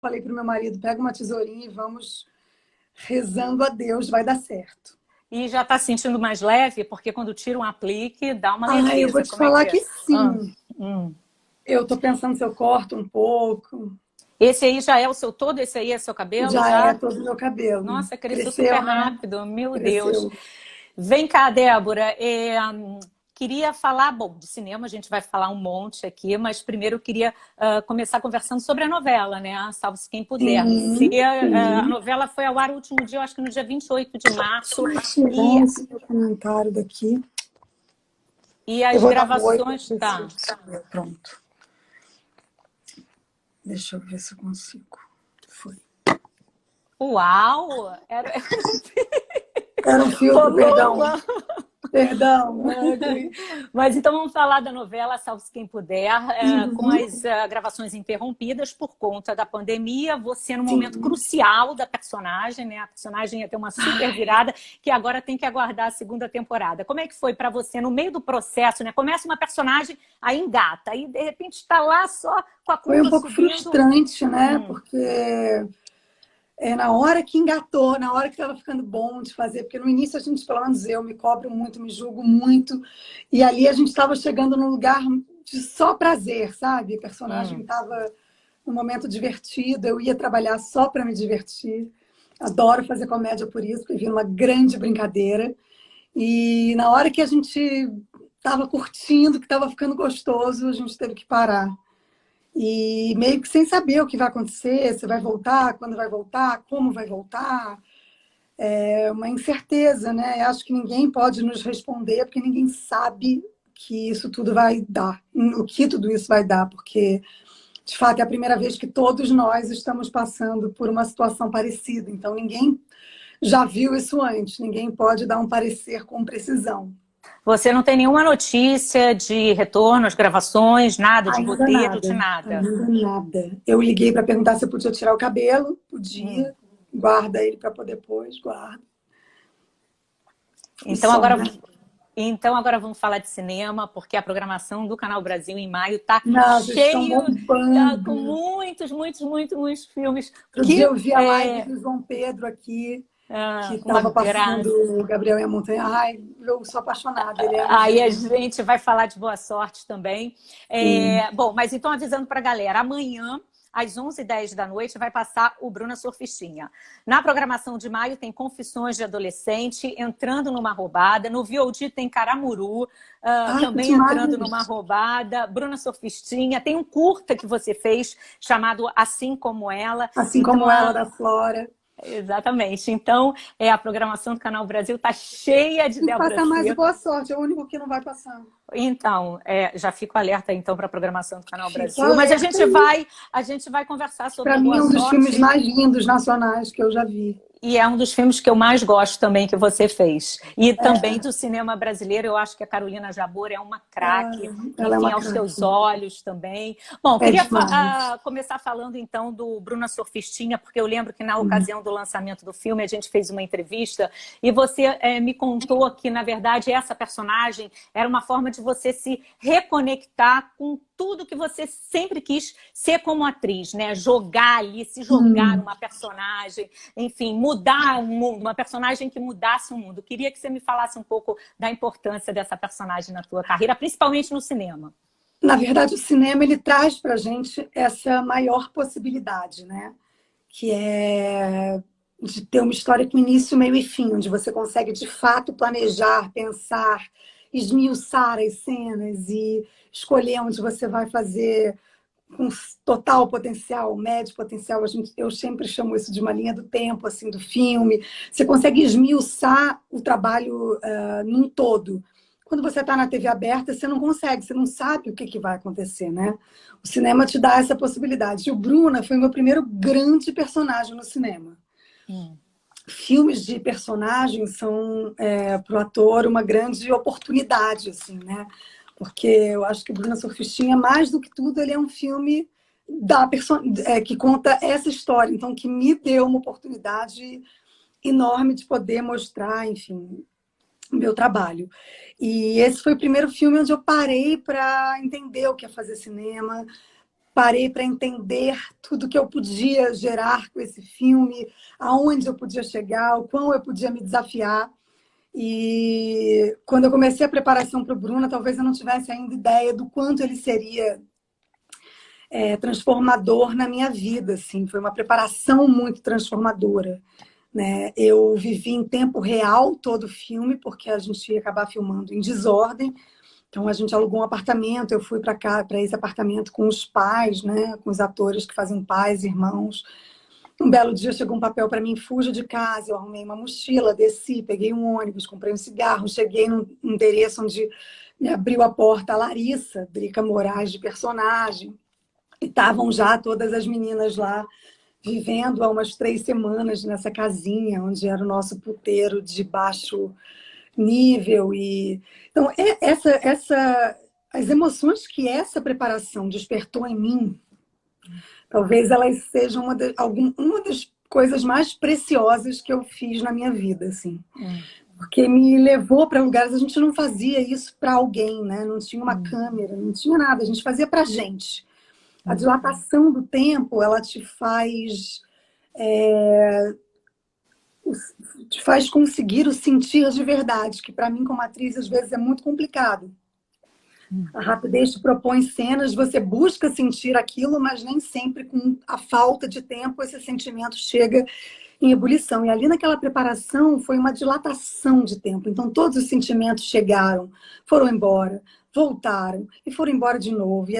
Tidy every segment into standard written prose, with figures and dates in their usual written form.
falei para o meu marido, pega uma tesourinha e vamos rezando a Deus, vai dar certo. E já está sentindo mais leve? Porque quando tira um aplique, dá uma Ah, eu vou leveza. te Como é falar que é? que Ah, sim. Eu tô pensando se eu corto um pouco. Esse aí já é o seu todo? Esse aí é seu cabelo Já é já? todo o meu cabelo. Nossa, cresceu super Cresceu, né? rápido, meu Deus. Cresceu. Vem cá, Débora. Queria falar, bom, de cinema a gente vai falar um monte aqui, mas primeiro eu queria começar conversando sobre a novela, né? Salve-se quem puder. Sim, A sim. novela foi ao ar o último dia, eu acho que no dia 28 de março, Vai tirar e, esse meu comentário daqui. e Eu as vou dar um oi para gravações, ver se tá? eu consigo. Pronto. Deixa eu ver se eu consigo. Foi. Uau! Era... Era um filtro, perdão. Paloma! Perdão. Mas então vamos falar da novela Salve-se Quem Puder, com as gravações interrompidas por conta da pandemia, você no momento Sim. crucial da personagem, né? A personagem ia ter uma super virada, que agora tem que aguardar a segunda temporada. Como é que foi para você no meio do processo, né? Começa uma personagem, aí engata, aí de repente está lá só com a Foi curva um pouco subindo. frustrante, né? Porque na hora que engatou, na hora que estava ficando bom de fazer, porque no início a gente, pelo menos eu, me cobro muito, me julgo muito, e ali a gente estava chegando num lugar de só prazer, sabe? A personagem estava num momento divertido, eu ia trabalhar só para me divertir. Adoro fazer comédia por isso, porque vira uma grande brincadeira. E na hora que a gente estava curtindo, que estava ficando gostoso, a gente teve que parar. E meio que sem saber o que vai acontecer, se vai voltar, quando vai voltar, como vai voltar. É uma incerteza, né? Eu acho que ninguém pode nos responder, porque ninguém sabe que isso tudo vai dar, o que tudo isso vai dar, porque, de fato, é a primeira vez que todos nós estamos passando por uma situação parecida. Então, ninguém já viu isso antes, ninguém pode dar um parecer com precisão. Você não tem nenhuma notícia de retorno às gravações, nada de Ainda roteiro, de nada, nada? ainda nada. Eu liguei para perguntar se eu podia tirar o cabelo, podia, guarda ele para pôr depois, guarda. E Então só, agora, né? então agora vamos falar de cinema, porque a programação do Canal Brasil em maio está Não, vocês estão cheio, tá com bombando. muitos filmes Outro dia que eu vi a live do João Pedro aqui, que uma estava passando graça. o Gabriel e a Montanha. Ai, eu sou apaixonada, ele é um Aí a gênio. gente vai falar de Boa Sorte também. Sim. Bom, mas então avisando para a galera, amanhã às 11h10 da noite vai passar o Bruna Surfistinha. Na programação de maio tem Confissões de Adolescente, Entrando numa Roubada. No VOD tem Caramuru, Ai, que também entrando numa demais. roubada. Bruna Surfistinha. Tem um curta que você fez chamado Assim Como Ela. Assim Então, como ela da Flora. exatamente. Então, a programação do Canal Brasil está cheia de Tem que Débora passar mais o Seco. Boa Sorte, é o único que não vai passar. Então, já fico alerta então para a programação do Canal Fico Brasil, mas alerta a gente vai conversar sobre para mim, Boa é um dos filmes Sorte mais lindos nacionais que eu já vi. e é um dos filmes que eu mais gosto também que você fez. E também do cinema brasileiro, eu acho que a Carolina Jabor é uma craque, Ela é enfim, uma aos teus craque. olhos também. Bom, É queria demais. começar falando então do Bruna Surfistinha, porque eu lembro que na ocasião do lançamento do filme a gente fez uma entrevista e você me contou que, na verdade, essa personagem era uma forma de você se reconectar com tudo que você sempre quis ser como atriz, né? Jogar ali, se jogar numa personagem, enfim, mudar um mundo, uma personagem que mudasse o mundo. Queria que você me falasse um pouco da importância dessa personagem na tua carreira, principalmente no cinema. Na verdade, o cinema ele traz para a gente essa maior possibilidade, né? Que é de ter uma história com início, meio e fim, onde você consegue de fato planejar, pensar, esmiuçar as cenas e escolher onde você vai fazer com total potencial, médio potencial. Eu sempre chamo isso de uma linha do tempo, assim, do filme. Você consegue esmiuçar o trabalho num todo. Quando você está na TV aberta, você não consegue, você não sabe o que vai acontecer, né? O cinema te dá essa possibilidade. E o Bruna foi o meu primeiro grande personagem no cinema. Filmes de personagens são, para o ator, uma grande oportunidade, assim, né? Porque eu acho que Bruna Surfistinha, mais do que tudo, ele é um filme que conta essa história. Então, que me deu uma oportunidade enorme de poder mostrar, enfim, o meu trabalho. E esse foi o primeiro filme onde eu parei para entender o que é fazer cinema, parei para entender tudo que eu podia gerar com esse filme, aonde eu podia chegar, o quão eu podia me desafiar. E quando eu comecei a preparação para o Bruna, talvez eu não tivesse ainda ideia do quanto ele seria transformador na minha vida. Assim. Foi uma preparação muito transformadora. Né? Eu vivi em tempo real todo o filme, porque a gente ia acabar filmando em desordem. Então, a gente alugou um apartamento, eu fui para esse apartamento com os pais, né? Com os atores que fazem pais, irmãos. Um belo dia chegou um papel para mim, fuja de casa, eu arrumei uma mochila, desci, peguei um ônibus, comprei um cigarro, cheguei num endereço onde me abriu a porta a Larissa, Drica Moraes de personagem, e estavam já todas as meninas lá, vivendo há umas 3 semanas nessa casinha, onde era o nosso puteiro de baixo nível. Então, as emoções que essa preparação despertou em mim, talvez elas sejam uma das coisas mais preciosas que eu fiz na minha vida, assim. Porque me levou para lugares, a gente não fazia isso para alguém, né? Não tinha uma câmera, não tinha nada, a gente fazia para a gente. A dilatação do tempo, ela te faz conseguir o sentir de verdade, que para mim, como atriz, às vezes é muito complicado. A rapidez te propõe cenas, você busca sentir aquilo, mas nem sempre, com a falta de tempo, esse sentimento chega em ebulição. E ali naquela preparação foi uma dilatação de tempo. Então todos os sentimentos chegaram, foram embora, voltaram e foram embora de novo. E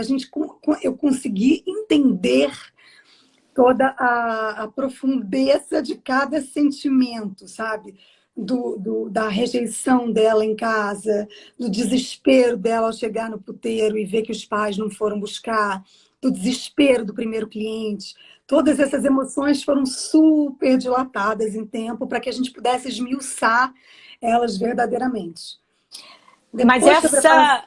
eu consegui entender toda a profundeza de cada sentimento, sabe? Da rejeição dela em casa, do desespero dela ao chegar no puteiro e ver que os pais não foram buscar, do desespero do primeiro cliente. Todas essas emoções foram super dilatadas em tempo para que a gente pudesse esmiuçar elas verdadeiramente. Mas essa...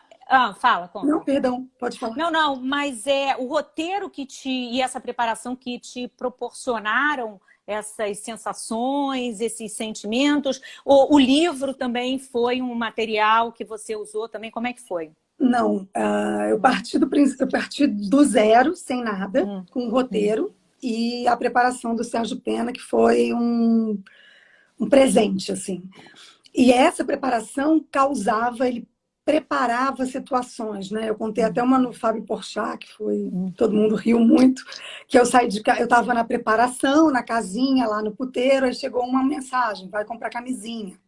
fala, conta. Não, perdão, pode falar. Não, mas o roteiro e essa preparação que te proporcionaram essas sensações, esses sentimentos. O livro também foi um material que você usou também? Como é que foi? Não, eu parti do zero, sem nada, com o roteiro e a preparação do Sérgio Pena, que foi um presente, assim. E essa preparação ele preparava situações, né? Eu contei até uma no Fábio Porchat, que foi... Todo mundo riu muito, que eu saí de casa, eu estava na preparação, na casinha, lá no puteiro, aí chegou uma mensagem, vai comprar camisinha.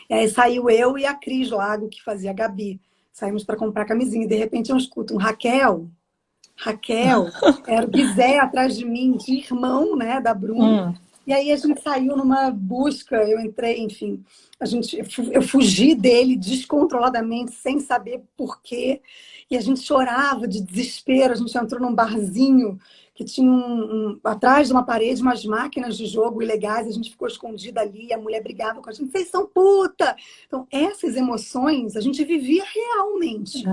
E aí saiu eu e a Cris Lago, que fazia a Gabi. Saímos para comprar camisinha, e de repente eu escuto um Raquel, era o Guizé atrás de mim, de irmão, né, da Bruna. E aí a gente saiu numa busca, eu entrei, enfim, eu fugi dele descontroladamente, sem saber por quê. E a gente chorava de desespero, a gente entrou num barzinho que tinha atrás de uma parede umas máquinas de jogo ilegais, a gente ficou escondida ali, e a mulher brigava com a gente, vocês são puta! Então, essas emoções a gente vivia realmente.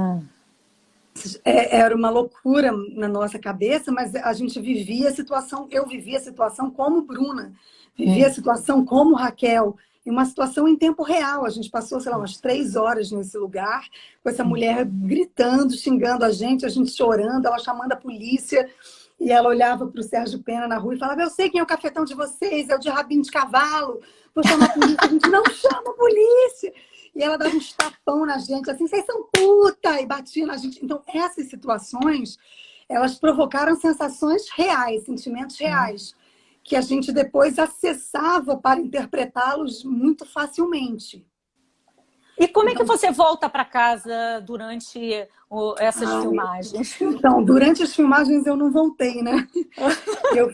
Era uma loucura na nossa cabeça, mas a gente vivia a situação, eu vivia a situação como Bruna, vivia a situação como Raquel, em uma situação em tempo real. A gente passou, sei lá, umas 3 horas nesse lugar, com essa mulher gritando, xingando a gente chorando, ela chamando a polícia, e ela olhava para o Sérgio Pena na rua e falava, eu sei quem é o cafetão de vocês, é o de rabinho de cavalo, vou chamar a polícia. A gente não chama a polícia. E ela dava uns tapão na gente, assim, vocês são puta! E batia na gente. Então, essas situações, elas provocaram sensações reais, sentimentos reais, que a gente depois acessava para interpretá-los muito facilmente. E como é que você volta para casa durante essas filmagens? Então, durante as filmagens eu não voltei, né? Eu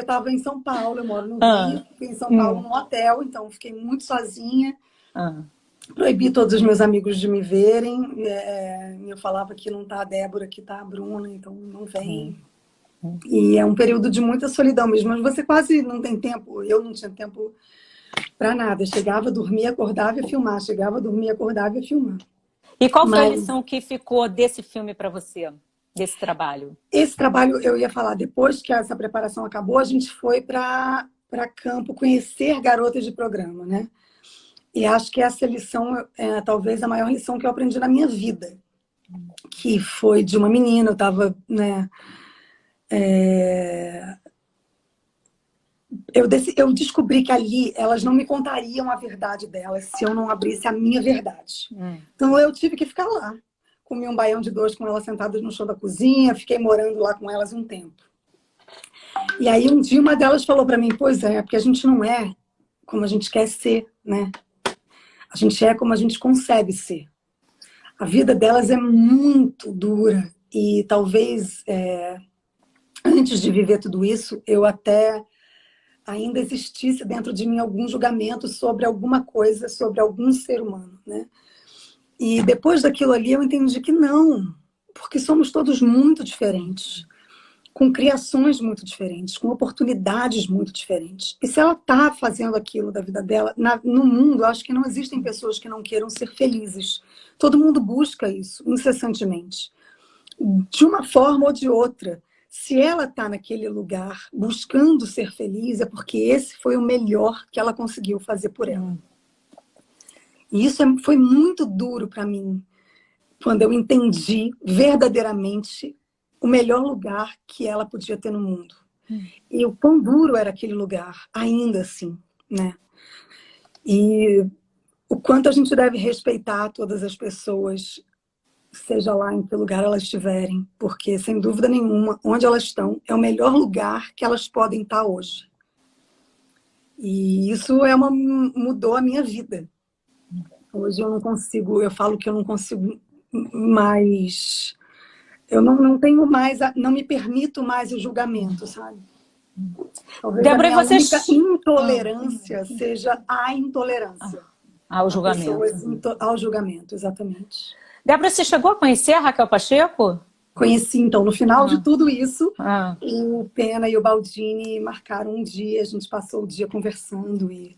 estava em São Paulo, eu moro no Rio, fiquei em São Paulo num hotel, então fiquei muito sozinha. Proibi todos os meus amigos de me verem. Eu falava que não tá a Débora, que tá a Bruna, então não vem. E é um período de muita solidão mesmo. Mas você quase não tem tempo. Eu não tinha tempo para nada. Chegava, dormia, acordava e ia filmar. Chegava, dormia, acordava e ia filmar. E qual foi a lição que ficou desse filme para você? Desse trabalho? Esse trabalho, eu ia falar, depois que essa preparação acabou, a gente foi para campo conhecer garotas de programa, né? E acho que essa lição é talvez a maior lição que eu aprendi na minha vida. que foi de uma menina, eu estava, né, eu descobri que ali elas não me contariam a verdade delas se eu não abrisse a minha verdade. Então eu tive que ficar lá. Comi um baião de dois com elas sentadas no chão da cozinha, fiquei morando lá com elas um tempo. E aí um dia uma delas falou para mim, pois é porque a gente não é como a gente quer ser, né? A gente é como a gente consegue ser. A vida delas é muito dura e talvez antes de viver tudo isso, eu até ainda existisse dentro de mim algum julgamento sobre alguma coisa, sobre algum ser humano, né? E depois daquilo ali eu entendi que não, porque somos todos muito diferentes, com criações muito diferentes, com oportunidades muito diferentes. E se ela está fazendo aquilo da vida dela, no mundo, acho que não existem pessoas que não queiram ser felizes. Todo mundo busca isso, incessantemente. De uma forma ou de outra. Se ela está naquele lugar buscando ser feliz, é porque esse foi o melhor que ela conseguiu fazer por ela. E isso foi muito duro para mim, quando eu entendi verdadeiramente o melhor lugar que ela podia ter no mundo. E o quão duro era aquele lugar, ainda assim, né? E o quanto a gente deve respeitar todas as pessoas, seja lá em que lugar elas estiverem, porque, sem dúvida nenhuma, onde elas estão é o melhor lugar que elas podem estar hoje. E isso mudou a minha vida. Hoje eu não consigo, eu falo que eu não consigo mais... Eu não tenho mais, não me permito mais o julgamento, sabe? Talvez Débora, a minha única intolerância seja a intolerância. Ao julgamento. Ao julgamento, exatamente. Débora, você chegou a conhecer a Raquel Pacheco? Conheci, então, no final de tudo isso, o Pena e o Baldini marcaram um dia, a gente passou o dia conversando e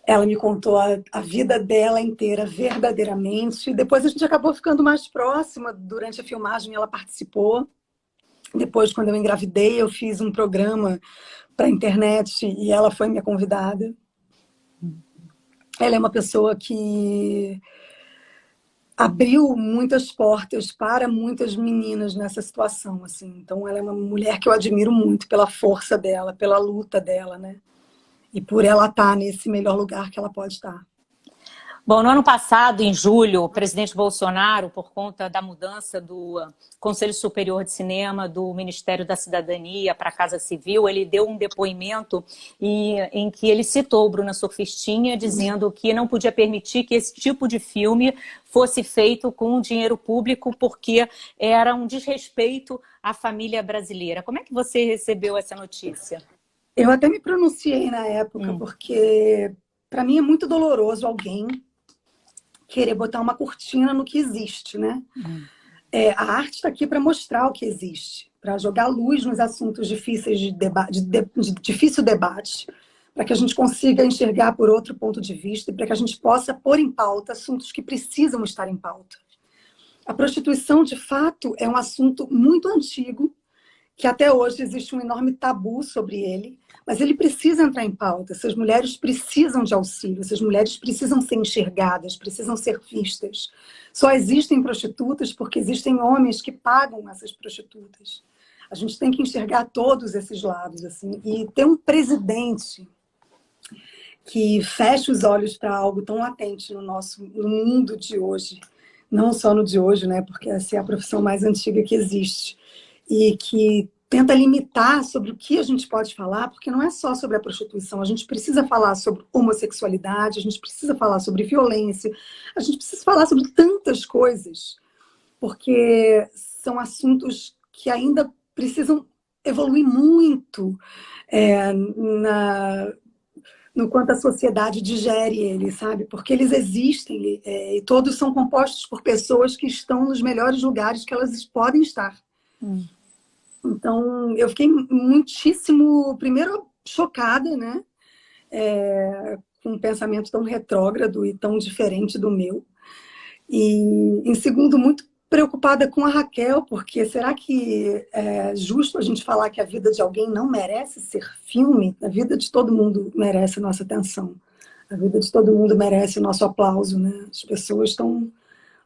ela me contou a vida dela inteira, verdadeiramente. Depois a gente acabou ficando mais próxima, durante a filmagem ela participou. Depois, quando eu engravidei, eu fiz um programa para a internet e ela foi minha convidada. Ela é uma pessoa que abriu muitas portas para muitas meninas nessa situação, assim. Então, ela é uma mulher que eu admiro muito pela força dela, pela luta dela, né? E por ela estar nesse melhor lugar que ela pode estar. Bom, no ano passado, em julho, o presidente Bolsonaro, por conta da mudança do Conselho Superior de Cinema, do Ministério da Cidadania para a Casa Civil, ele deu um depoimento em que ele citou Bruna Surfistinha, dizendo que não podia permitir que esse tipo de filme fosse feito com dinheiro público, porque era um desrespeito à família brasileira. Como é que você recebeu essa notícia? Eu até me pronunciei na época, porque para mim é muito doloroso alguém querer botar uma cortina no que existe, né? A arte está aqui para mostrar o que existe, para jogar luz nos assuntos difíceis de difícil debate, para que a gente consiga enxergar por outro ponto de vista e para que a gente possa pôr em pauta assuntos que precisam estar em pauta. A prostituição, de fato, é um assunto muito antigo, que até hoje existe um enorme tabu sobre ele, mas ele precisa entrar em pauta. Essas mulheres precisam de auxílio, essas mulheres precisam ser enxergadas, precisam ser vistas. Só existem prostitutas porque existem homens que pagam essas prostitutas. A gente tem que enxergar todos esses lados, assim, e ter um presidente que feche os olhos para algo tão latente no mundo de hoje, não só no de hoje, né, porque essa é a profissão mais antiga que existe, e que tenta limitar sobre o que a gente pode falar, porque não é só sobre a prostituição, a gente precisa falar sobre homossexualidade, a gente precisa falar sobre violência, a gente precisa falar sobre tantas coisas, porque são assuntos que ainda precisam evoluir muito no quanto a sociedade digere eles, sabe? Porque eles existem e todos são compostos por pessoas que estão nos melhores lugares que elas podem estar. Então, eu fiquei muitíssimo, primeiro, chocada, né? Com um pensamento tão retrógrado e tão diferente do meu. E, em segundo, muito preocupada com a Raquel, porque será que é justo a gente falar que a vida de alguém não merece ser filme? A vida de todo mundo merece a nossa atenção. A vida de todo mundo merece o nosso aplauso, né? As pessoas estão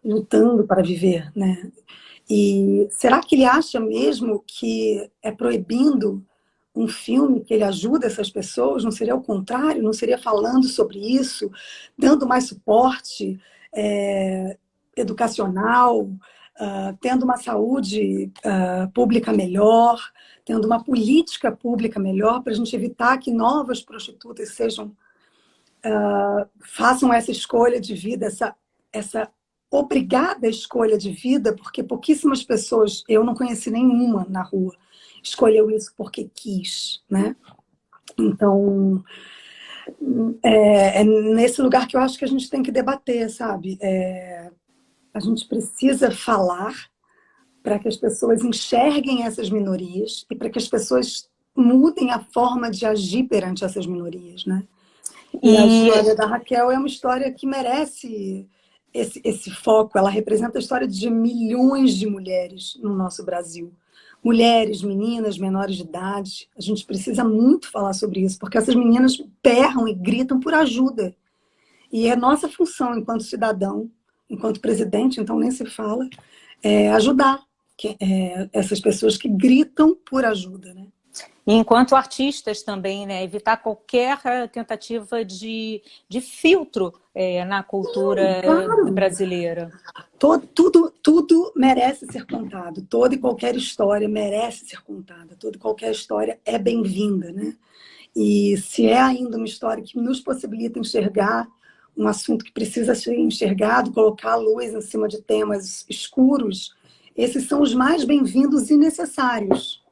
lutando para viver, né? E será que ele acha mesmo que é proibindo um filme que ele ajuda essas pessoas? Não seria o contrário? Não seria falando sobre isso, dando mais suporte educacional, tendo uma saúde pública melhor, tendo uma política pública melhor para a gente evitar que novas prostitutas façam essa escolha de vida, essa obrigada escolha de vida, porque pouquíssimas pessoas, eu não conheci nenhuma na rua, escolheu isso porque quis, né? Então, é nesse lugar que eu acho que a gente tem que debater, sabe? A gente precisa falar para que as pessoas enxerguem essas minorias e para que as pessoas mudem a forma de agir perante essas minorias, né? E a história da Raquel é uma história que merece esse foco. Ela representa a história de milhões de mulheres no nosso Brasil. Mulheres, meninas, menores de idade. A gente precisa muito falar sobre isso, porque essas meninas berram e gritam por ajuda. E é nossa função, enquanto cidadão, enquanto presidente, então nem se fala, ajudar essas pessoas que gritam por ajuda, né? E enquanto artistas também, né? Evitar qualquer tentativa de filtro na cultura brasileira. Tudo merece ser contado. Toda e qualquer história merece ser contada. Toda e qualquer história é bem-vinda, né? E se é ainda uma história que nos possibilita enxergar um assunto que precisa ser enxergado, colocar a luz em cima de temas escuros, esses são os mais bem-vindos e necessários.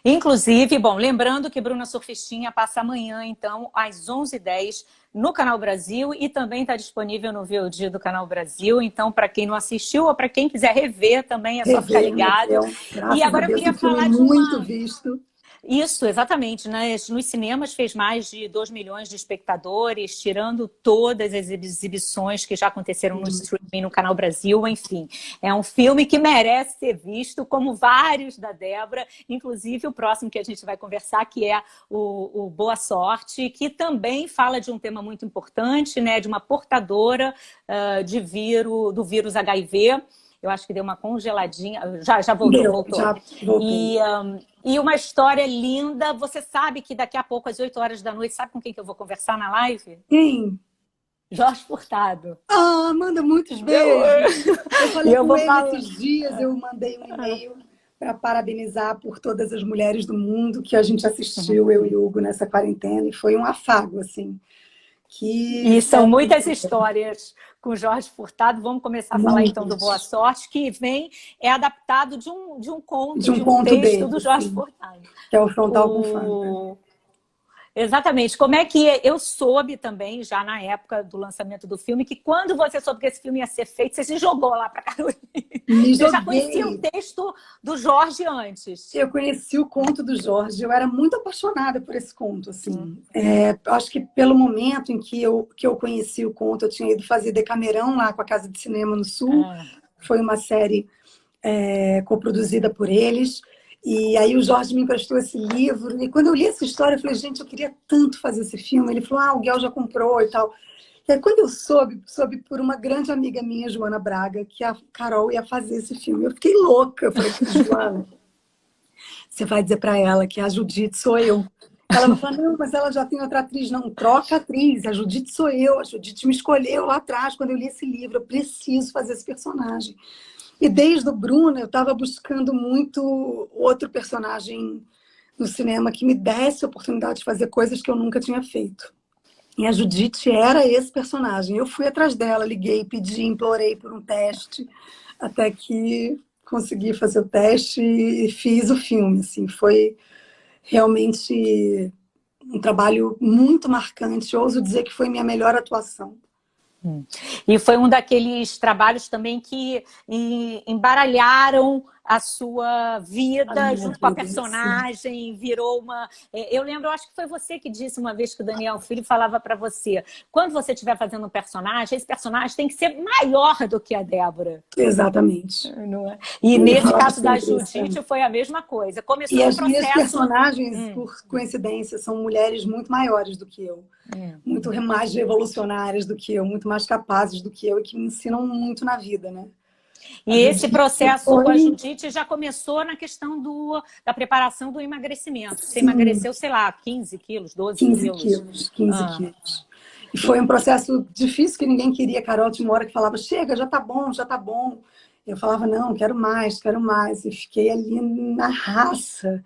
Inclusive, bom, lembrando que Bruna Surfistinha passa amanhã, então, às 11h10, no Canal Brasil, e também está disponível no VOD do Canal Brasil. Então, para quem não assistiu ou para quem quiser rever também, é só ficar ligado. E agora eu queria falar de muito visto. Isso, exatamente. Nos cinemas fez mais de 2 milhões de espectadores, tirando todas as exibições que já aconteceram no streaming, no Canal Brasil, enfim. É um filme que merece ser visto, como vários da Débora, inclusive o próximo que a gente vai conversar, que é o Boa Sorte, que também fala de um tema muito importante, né, de uma portadora do vírus HIV. Eu acho que deu uma congeladinha. Já voltou. Já voltei. E uma história linda. Você sabe que daqui a pouco, às 8 horas da noite, sabe com quem que eu vou conversar na live? Quem? Jorge Furtado. Manda muitos beijos. Eu falei com ele esses dias, eu mandei um e-mail para parabenizar por todas as mulheres do mundo que a gente assistiu, eu e Hugo, nessa quarentena. E foi um afago, assim. E são muitas histórias com Jorge Furtado. Vamos começar a falar então do Boa Sorte, que é adaptado de um conto, de um texto dele, do Jorge Furtado. Que é o Frontal com Fanta. Exatamente. Como é que eu soube também, já na época do lançamento do filme, que quando você soube que esse filme ia ser feito, você se jogou lá para Carolina. Você já conhecia o texto do Jorge antes? Eu conheci o conto do Jorge, eu era muito apaixonada por esse conto, assim. Acho que pelo momento em que eu conheci o conto, eu tinha ido fazer Decamerão lá com a Casa de Cinema no Sul. Foi uma série coproduzida por eles. E aí o Jorge me emprestou esse livro, e quando eu li essa história, eu falei, gente, eu queria tanto fazer esse filme. Ele falou, o Guel já comprou e tal. E aí quando eu soube por uma grande amiga minha, Joana Braga, que a Carol ia fazer esse filme. Eu fiquei louca. Eu falei, Joana, você vai dizer pra ela que a Judite sou eu. Ela vai falar, não, mas ela já tem outra atriz. Não, troca a atriz, a Judite sou eu. A Judite me escolheu lá atrás, quando eu li esse livro. Eu preciso fazer esse personagem. E desde o Bruno, eu estava buscando muito outro personagem no cinema que me desse a oportunidade de fazer coisas que eu nunca tinha feito. E a Judite era esse personagem. Eu fui atrás dela, liguei, pedi, implorei por um teste, até que consegui fazer o teste e fiz o filme. Assim, foi realmente um trabalho muito marcante. Ouso dizer que foi minha melhor atuação. E foi um daqueles trabalhos também que embaralharam a sua vida junto com a vida, personagem, virou uma... Eu lembro, eu acho que foi você que disse uma vez que o Daniel Filho falava para você, quando você estiver fazendo um personagem, esse personagem tem que ser maior do que a Débora. Exatamente. Não é? E Eu nesse falava caso da sempre isso, Judite foi a mesma coisa. E Começou um as minhas processo... personagens, por coincidência, são mulheres muito maiores do que eu. Muito mais revolucionárias do que eu, muito mais capazes do que eu e que me ensinam muito na vida, né? E esse processo com a Judite já começou na questão da preparação do emagrecimento. Você emagreceu, sei lá, 15 quilos, 12 quilos. 15 quilos. E foi um processo difícil que ninguém queria. Carol tinha uma hora que falava, chega, já tá bom, já tá bom. Eu falava, não, quero mais, quero mais. E fiquei ali na raça.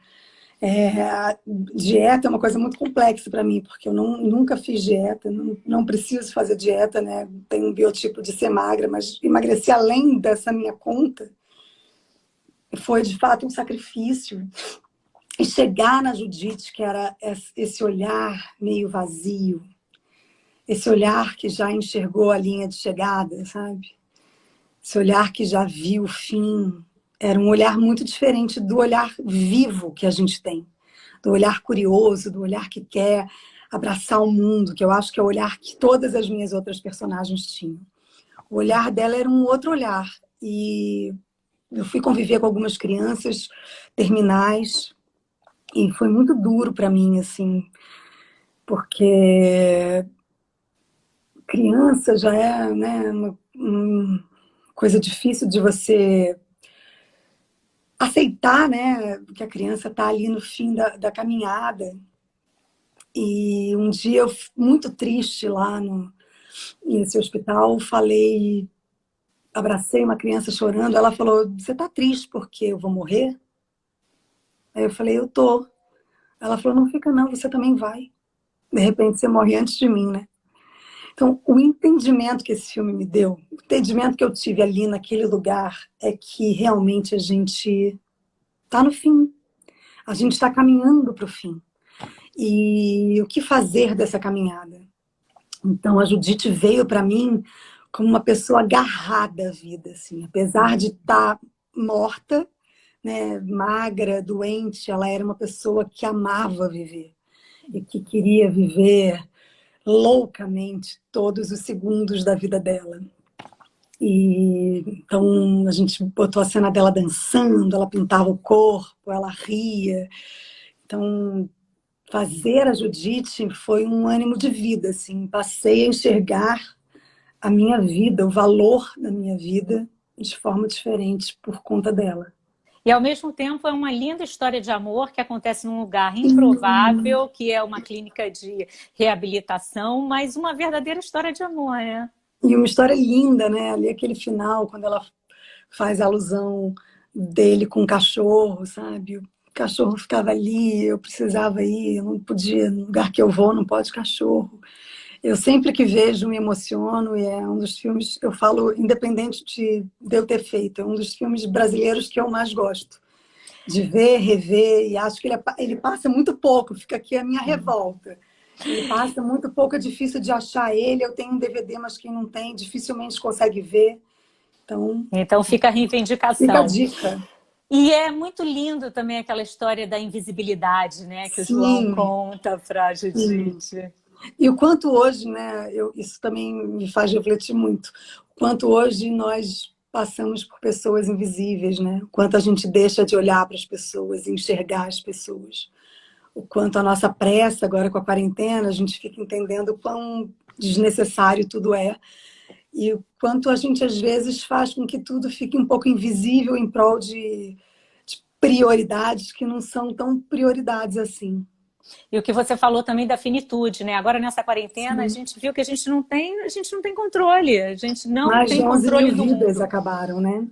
Dieta é uma coisa muito complexa para mim, porque eu nunca fiz dieta, não preciso fazer dieta, né? Tenho um biotipo de ser magra, mas emagrecer além dessa minha conta foi, de fato, um sacrifício. E chegar na Judite, que era esse olhar meio vazio, esse olhar que já enxergou a linha de chegada, sabe? Esse olhar que já viu o fim, era um olhar muito diferente do olhar vivo que a gente tem, do olhar curioso, do olhar que quer abraçar o mundo, que eu acho que é o olhar que todas as minhas outras personagens tinham. O olhar dela era um outro olhar. E eu fui conviver com algumas crianças terminais e foi muito duro para mim, assim, porque criança já é, né, uma coisa difícil de você aceitar, né, que a criança está ali no fim da caminhada. E um dia, eu muito triste lá nesse hospital, abracei uma criança chorando, ela falou, você está triste porque eu vou morrer? Aí eu falei, eu tô. Ela falou, não fica não, você também vai. De repente você morre antes de mim, né? Então, o entendimento que esse filme me deu, o entendimento que eu tive ali naquele lugar, é que realmente a gente está no fim. A gente está caminhando para o fim. E o que fazer dessa caminhada? Então, a Judite veio para mim como uma pessoa agarrada à vida, assim. Apesar de estar morta, né, magra, doente, ela era uma pessoa que amava viver e que queria viver loucamente todos os segundos da vida dela. E então a gente botou a cena dela dançando, ela pintava o corpo, ela ria. Então fazer a Judite foi um ânimo de vida, assim. Passei a enxergar a minha vida, o valor da minha vida de forma diferente por conta dela. E, ao mesmo tempo, é uma linda história de amor que acontece num lugar improvável, que é uma clínica de reabilitação, mas uma verdadeira história de amor, né? E uma história linda, né? Ali aquele final, quando ela faz a alusão dele com o cachorro, sabe? O cachorro ficava ali, eu precisava ir, eu não podia, no lugar que eu vou não pode cachorro. Eu sempre que vejo me emociono e é um dos filmes, eu falo, independente de eu ter feito, é um dos filmes brasileiros que eu mais gosto de ver, rever, e acho que ele passa muito pouco, fica aqui a minha revolta. Ele passa muito pouco, é difícil de achar ele, eu tenho um DVD, mas quem não tem, dificilmente consegue ver. Então fica a reivindicação. Fica a dica. E é muito lindo também aquela história da invisibilidade, né? Que o João conta para a Judite. E o quanto hoje, né? Isso também me faz refletir muito. O quanto hoje nós passamos por pessoas invisíveis, né? O quanto a gente deixa de olhar para as pessoas e enxergar as pessoas. O quanto a nossa pressa agora com a quarentena, a gente fica entendendo o quão desnecessário tudo é. E o quanto a gente, às vezes, faz com que tudo fique um pouco invisível em prol de prioridades que não são tão prioridades assim. E o que você falou também da finitude, né? Agora, nessa quarentena, a gente viu que a gente não tem controle. A gente não tem controle do mundo. Mais de 11 mil vidas acabaram, né?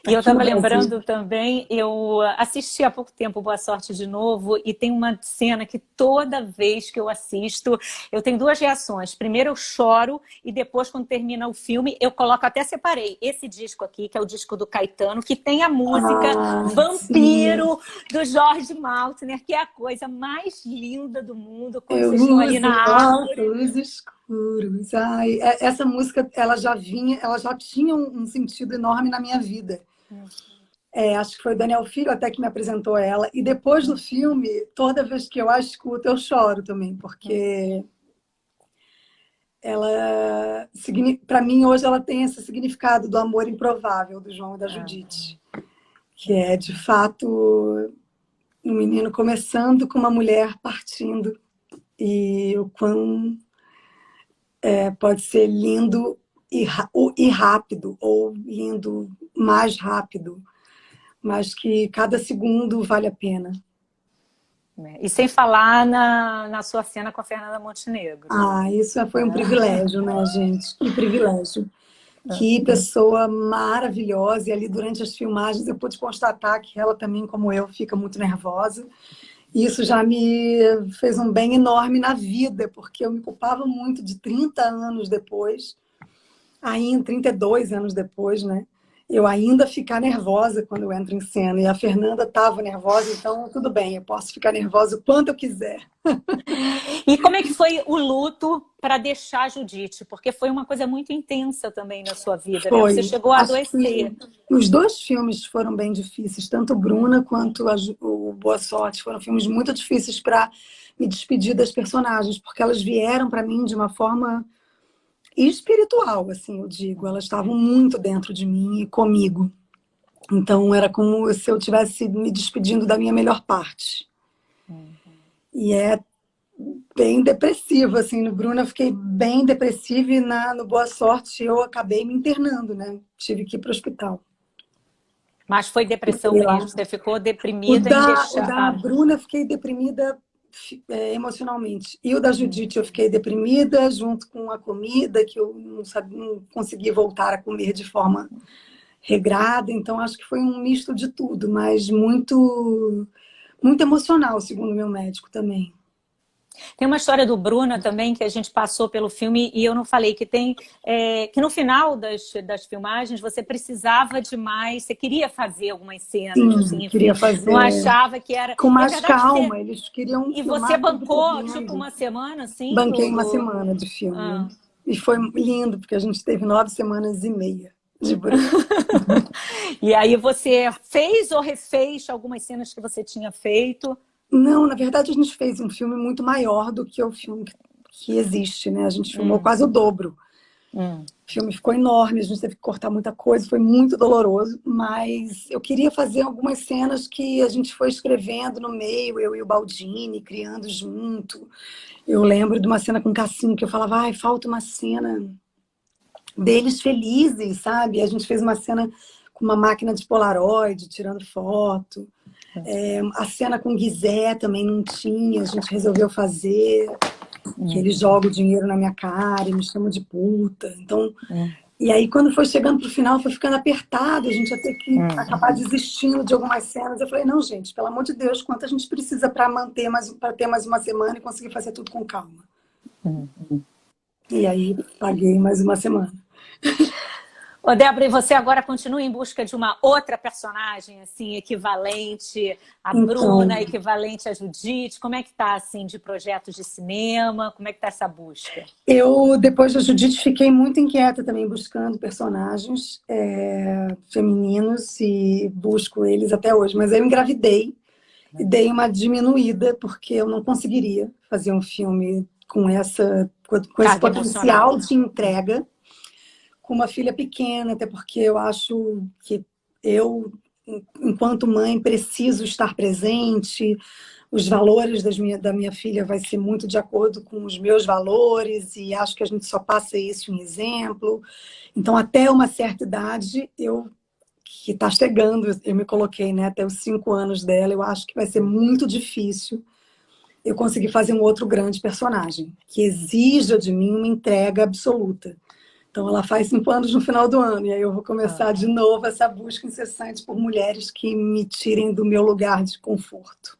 E eu estava lembrando também, eu assisti há pouco tempo Boa Sorte de novo, e tem uma cena que toda vez que eu assisto, eu tenho duas reações. Primeiro eu choro, e depois, quando termina o filme, eu coloco, até separei esse disco aqui, que é o disco do Caetano, que tem a música Vampiro, do Jorge Maltner, que é a coisa mais linda do mundo, quando vocês estão ali na árvore. Escuros. Ai, essa música, ela já tinha um sentido enorme na minha vida. Acho que foi o Daniel Filho até que me apresentou ela. E depois do filme, toda vez que eu a escuto, eu choro também, porque ela, para mim, hoje ela tem esse significado do amor improvável do João e da Judite, que é, de fato, um menino começando com uma mulher partindo, e o quão pode ser lindo e rápido, ou lindo mais rápido, mas que cada segundo vale a pena. E sem falar na sua cena com a Fernanda Montenegro. Isso foi um privilégio, né, gente? Que privilégio. Que pessoa maravilhosa. E ali, durante as filmagens, eu pude constatar que ela também, como eu, fica muito nervosa. E isso já me fez um bem enorme na vida, porque eu me culpava muito de 30 anos depois, ainda 32 anos depois, né? Eu ainda ficar nervosa quando eu entro em cena. E a Fernanda estava nervosa, então tudo bem, eu posso ficar nervosa o quanto eu quiser. E como é que foi o luto para deixar a Judite? Porque foi uma coisa muito intensa também na sua vida, né? Você chegou a adoecer. Os dois filmes foram bem difíceis, tanto Bruna quanto o Boa Sorte. Foram filmes muito difíceis para me despedir das personagens, porque elas vieram para mim de uma forma espiritual, assim, eu digo. Elas estavam muito dentro de mim e comigo. Então, era como se eu estivesse me despedindo da minha melhor parte. E é bem depressivo, assim. No Bruna eu fiquei bem depressiva e no Boa Sorte eu acabei me internando, né? Tive que ir para o hospital. Mas foi depressão mesmo? Você ficou deprimida em deixar... O da Bruna eu fiquei deprimida emocionalmente. E o da Judite eu fiquei deprimida junto com a comida, que eu não consegui voltar a comer de forma regrada. Então acho que foi um misto de tudo, mas muito, muito emocional, segundo o meu médico também. Tem uma história do Bruna também, que a gente passou pelo filme e eu não falei, que tem que no final das filmagens você precisava de mais, você queria fazer algumas cenas, Sim, assim, enfim, queria fazer não achava que era... com mais calma, eles queriam. E você bancou, tipo, uma semana, assim? Banquei uma semana de filme. E foi lindo, porque a gente teve 9 semanas e meia de Bruna. E aí você fez ou refez algumas cenas que você tinha feito? Não, na verdade a gente fez um filme muito maior do que o filme que existe, né? A gente filmou quase o dobro. O filme ficou enorme, a gente teve que cortar muita coisa, foi muito doloroso, mas eu queria fazer algumas cenas que a gente foi escrevendo no meio, eu e o Baldini, criando junto. Eu lembro de uma cena com o Cassim, que eu falava, falta uma cena deles felizes, sabe? A gente fez uma cena com uma máquina de Polaroid, tirando foto. A cena com o Guizé também não tinha, a gente resolveu fazer, que ele joga o dinheiro na minha cara e me chama de puta. Então, e aí quando foi chegando pro final, foi ficando apertado, a gente ia ter que acabar desistindo de algumas cenas. Eu falei, não, gente, pelo amor de Deus, quanto a gente precisa para ter mais uma semana e conseguir fazer tudo com calma. E aí paguei mais uma semana. Ô, Débora, e você agora continua em busca de uma outra personagem, assim, equivalente à Bruna, equivalente à Judite? Como é que tá, assim, de projetos de cinema? Como é que tá essa busca? Eu, depois da Judite, fiquei muito inquieta também buscando personagens femininos e busco eles até hoje. Mas eu engravidei e dei uma diminuída, porque eu não conseguiria fazer um filme com esse potencial de entrega com uma filha pequena, até porque eu acho que eu, enquanto mãe, preciso estar presente. Os valores da minha filha vai ser muito de acordo com os meus valores e acho que a gente só passa isso em exemplo. Então, até uma certa idade, que está chegando, eu me coloquei, né, até os 5 anos dela, eu acho que vai ser muito difícil eu conseguir fazer um outro grande personagem, que exija de mim uma entrega absoluta. Então, ela faz 5 anos no final do ano, e aí eu vou começar de novo essa busca incessante por mulheres que me tirem do meu lugar de conforto.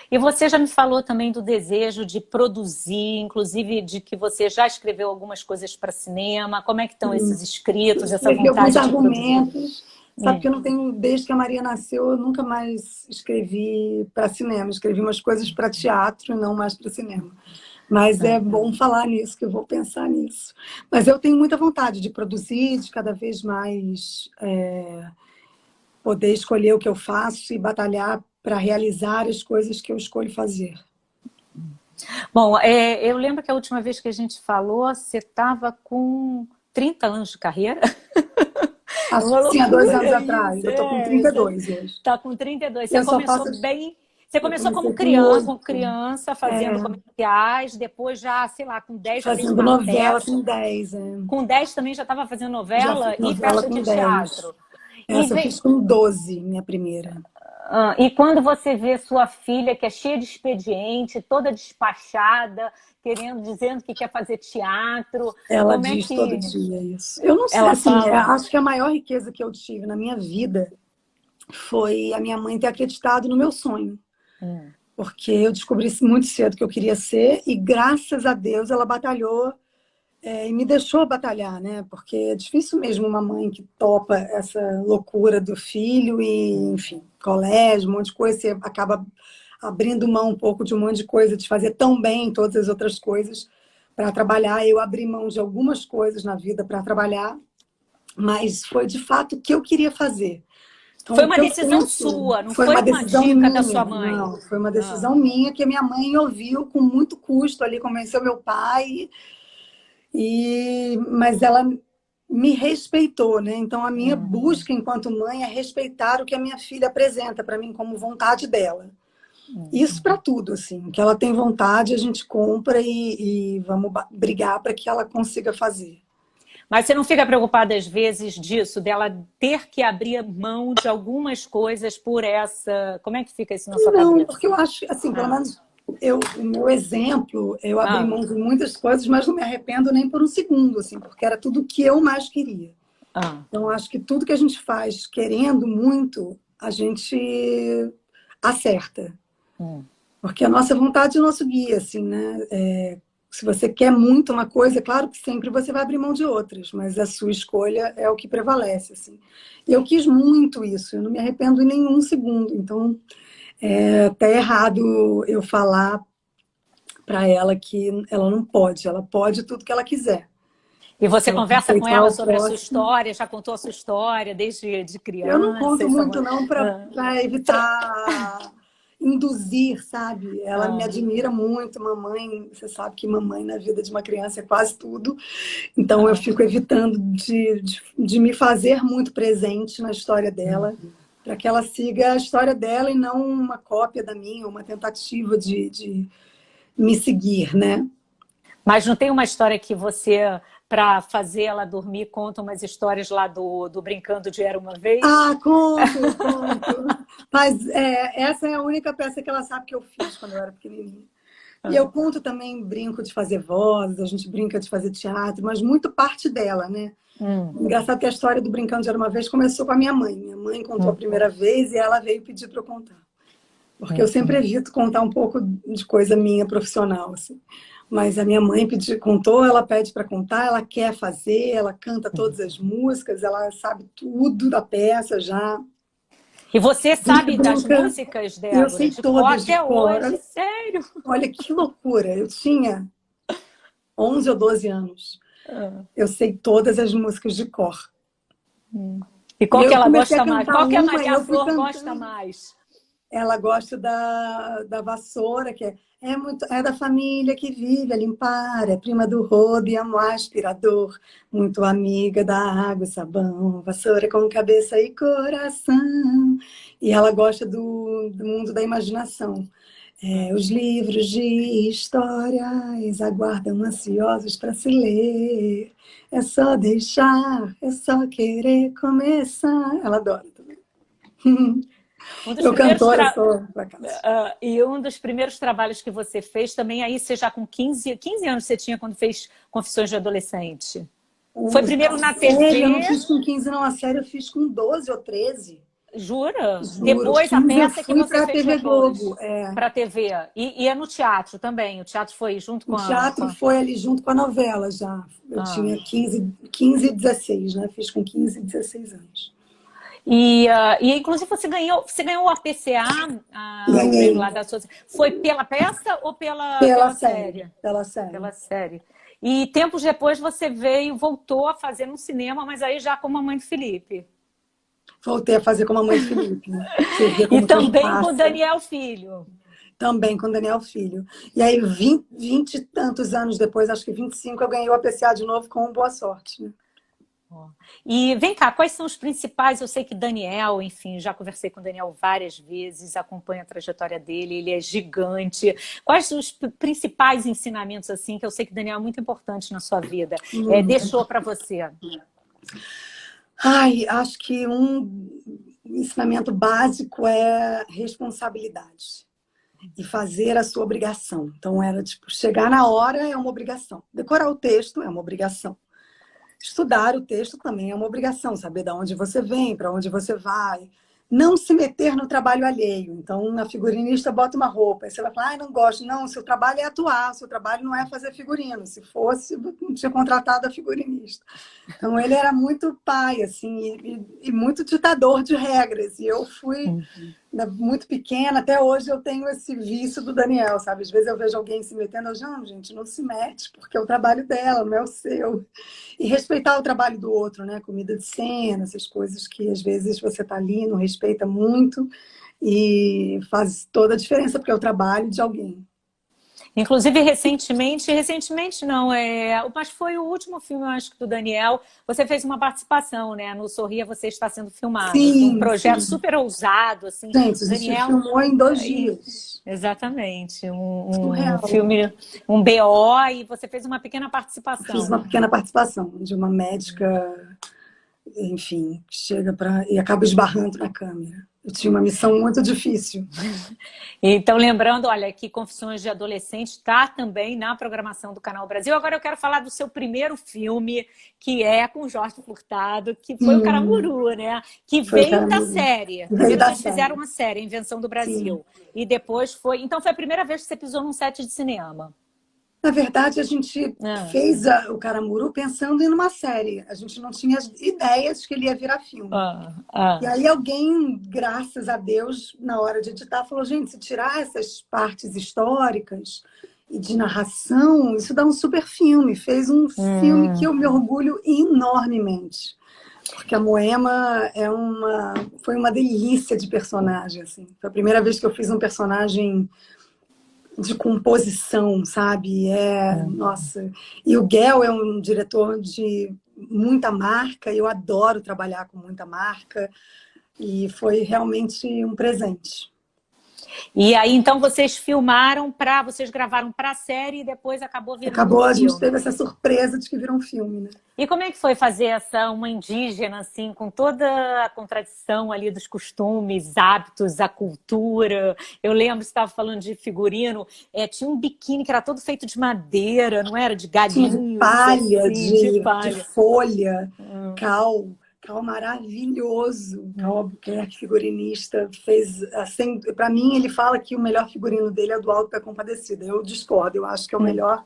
E você já me falou também do desejo de produzir, inclusive de que você já escreveu algumas coisas para cinema. Como é que estão esses escritos, essa vontade de produzir? Sabe que eu não tenho, desde que a Maria nasceu, eu nunca mais escrevi para cinema. Escrevi umas coisas para teatro e não mais para cinema. Mas é bom falar nisso, que eu vou pensar nisso. Mas eu tenho muita vontade de produzir, de cada vez mais poder escolher o que eu faço e batalhar para realizar as coisas que eu escolho fazer. Bom, eu lembro que a última vez que a gente falou, você estava com 30 anos de carreira. Acho Uma que sim, há 2 anos loucura atrás. isso. Eu tô com 32 hoje. Está com 32. Você Eu só começou faço... bem... Você Eu começou comecei com 8, como criança, fazendo comerciais, depois já, sei lá, com 10 já fez fazendo uma novela peça. com 10. Com 10 também já estava fazendo Já fiz novela e novela peça de com 10. teatro. E, Essa eu fiz com 12, minha primeira. e quando você vê sua filha, que é cheia de expediente, toda despachada, dizendo que quer fazer teatro, Ela como é diz todo que dia isso. Eu não sei, ela assim, fala? acho que a maior riqueza que eu tive na minha vida foi a minha mãe ter acreditado no meu sonho. Porque eu descobri muito cedo que eu queria ser e, graças a Deus, ela batalhou e me deixou batalhar, né? Porque é difícil mesmo uma mãe que topa essa loucura do filho e, enfim, colégio, um monte de coisa, você acaba abrindo mão um pouco de um monte de coisa, de fazer tão bem todas as outras coisas para trabalhar. Eu abri mão de algumas coisas na vida para trabalhar, mas foi de fato o que eu queria fazer. Então, Foi o uma que eu decisão penso sua, não foi foi uma uma decisão dica da minha, sua mãe. não, foi uma decisão minha que a minha mãe ouviu com muito custo ali, convenceu meu pai, mas ela me respeitou, né? Então, a minha busca enquanto mãe é respeitar o que a minha filha apresenta para mim como vontade dela. Isso para tudo, assim, o que ela tem vontade, a gente compra e vamos brigar para que ela consiga fazer. Mas você não fica preocupada, às vezes, disso, dela ter que abrir mão de algumas coisas por essa... Como é que fica isso na sua Não, cabeça? porque eu acho, assim, pelo menos o meu exemplo, eu abri mão de muitas coisas, mas não me arrependo nem por um segundo, assim, porque era tudo o que eu mais queria. Então, acho que tudo que a gente faz querendo muito, a gente acerta. Porque a nossa vontade é o nosso guia, assim, né? Se você quer muito uma coisa, é claro que sempre você vai abrir mão de outras, mas a sua escolha é o que prevalece, assim. Eu quis muito isso, eu não me arrependo em nenhum segundo. Então, é até errado eu falar para ela que ela não pode. Ela pode tudo que ela quiser. E você conversa com ela sobre a sua próximo. história? Já contou a sua história desde de criança? Eu não conto muito, não, para evitar induzir, sabe? Ela me admira muito, mamãe. Você sabe que mamãe na vida de uma criança é quase tudo. Então, eu fico evitando de me fazer muito presente na história dela, para que ela siga a história dela e não uma cópia da minha, uma tentativa de me seguir, né? Mas não tem uma história que você, para fazer ela dormir, conta umas histórias lá do Brincando de Era Uma Vez? Ah, conto. Mas essa é a única peça que ela sabe que eu fiz quando eu era pequenininha. E eu conto também, brinco de fazer vozes, a gente brinca de fazer teatro, mas muito parte dela, né? Engraçado que a história do Brincando de Era Uma Vez começou com a minha mãe. Minha mãe contou a primeira vez e ela veio pedir para eu contar. Porque eu sempre evito contar um pouco de coisa minha profissional, assim. Mas a minha mãe contou, ela pede para contar, ela quer fazer, ela canta todas as músicas, ela sabe tudo da peça já. E você sabe das músicas, Débora? Eu sei todas de cor. Até hoje, sério? Olha que loucura, eu tinha 11 ou 12 anos. Eu sei todas as músicas de cor. E qual que ela gosta mais? Qual que a Maria Flor gosta mais? Ela gosta da vassoura, que é da família que vive a limpar, é prima do rodo e amo aspirador, muito amiga da água e sabão, vassoura com cabeça e coração. E ela gosta do mundo da imaginação. Os livros de histórias aguardam ansiosos para se ler. É só deixar, é só querer começar. Ela adora também. Eu cantora sou pra casa. E um dos primeiros trabalhos que você fez também, aí você já com 15 anos você tinha quando fez Confissões de Adolescente. Foi primeiro na TV? Eu não fiz com 15, não. A série eu fiz com 12 ou 13. Jura? Juro. Depois a peça que você fez TV Globo. Para a TV. E é no teatro também? O teatro foi junto com O teatro foi ali junto com a novela já. Eu tinha 15 e 16, né? Fiz com 15 e 16 anos. E inclusive você ganhou a PCA? Ganhei. Lá da sua... Foi pela peça ou pela série? Pela série. Pela série. E tempos depois você voltou a fazer no cinema, mas aí já como a mãe do Felipe. Voltei a fazer como a mãe de Felipe. Né? E também com o Daniel Filho. Também com o Daniel Filho. E aí, 20 e tantos anos depois, acho que 25, eu ganhei o APCA de novo com Boa Sorte. Né? E vem cá, quais são os principais? Eu sei que Daniel, enfim, já conversei com o Daniel várias vezes, acompanho a trajetória dele, ele é gigante. Quais são os principais ensinamentos, assim, que eu sei que Daniel é muito importante na sua vida, deixou para você? Ai, acho que um ensinamento básico é responsabilidade e fazer a sua obrigação. Então, era tipo, chegar na hora é uma obrigação. Decorar o texto é uma obrigação. Estudar o texto também é uma obrigação, saber de onde você vem, para onde você vai. Não se meter no trabalho alheio. Então, a figurinista bota uma roupa, aí você vai falar, não gosto. Não, o seu trabalho é atuar, o seu trabalho não é fazer figurino. Se fosse, não tinha contratado a figurinista. Então, ele era muito pai, assim, e muito ditador de regras. E eu fui muito pequena, até hoje eu tenho esse vício do Daniel, sabe? Às vezes eu vejo alguém se metendo, eu digo, não, gente, não se mete, porque é o trabalho dela, não é o seu. E respeitar o trabalho do outro, né? Comida de cena, essas coisas que às vezes você tá ali, não respeita muito e faz toda a diferença, porque é o trabalho de alguém. Inclusive, recentemente não, mas foi o último filme, eu acho, do Daniel, você fez uma participação, né? No Sorria Você Está Sendo Filmado. Sim, um projeto sim. super ousado, assim. Gente, a gente Daniel filmou em 2 dias. Exatamente. Um Surreal. filme, um BO, e você fez uma pequena participação. Fiz uma pequena participação de uma médica, enfim, que chega e acaba esbarrando na câmera. Eu tinha uma missão muito difícil. Então, lembrando, olha, que Confissões de Adolescente está também na programação do Canal Brasil. Agora eu quero falar do seu primeiro filme, que é com Jorge Furtado, que foi o Caramuru, né? Que veio da série. Primeiro vocês fizeram uma série, Invenção do Brasil. Sim. E depois foi... Então, foi a primeira vez que você pisou num set de cinema. Na verdade, a gente fez o Caramuru pensando em uma série. A gente não tinha ideias que ele ia virar filme. E aí alguém, graças a Deus, na hora de editar, falou, gente, se tirar essas partes históricas e de narração, isso dá um super filme. Fez um filme que eu me orgulho enormemente. Porque a Moema foi uma delícia de personagem. Assim. Foi a primeira vez que eu fiz um personagem de composição, sabe? Nossa. E o Guel é um diretor de muita marca, eu adoro trabalhar com muita marca, e foi realmente um presente. E aí, então, vocês gravaram para a série e depois acabou virando um filme. A gente teve essa surpresa de que virou um filme, né? E como é que foi fazer uma indígena, assim, com toda a contradição ali dos costumes, hábitos, a cultura? Eu lembro, você estava falando de figurino, tinha um biquíni que era todo feito de madeira, não era? De galinho. De palha, assim, de folha, cal maravilhoso. Cal Albuquerque, figurinista, fez assim, para mim ele fala que o melhor figurino dele é o do Alto da Compadecida. Eu discordo, eu acho que o melhor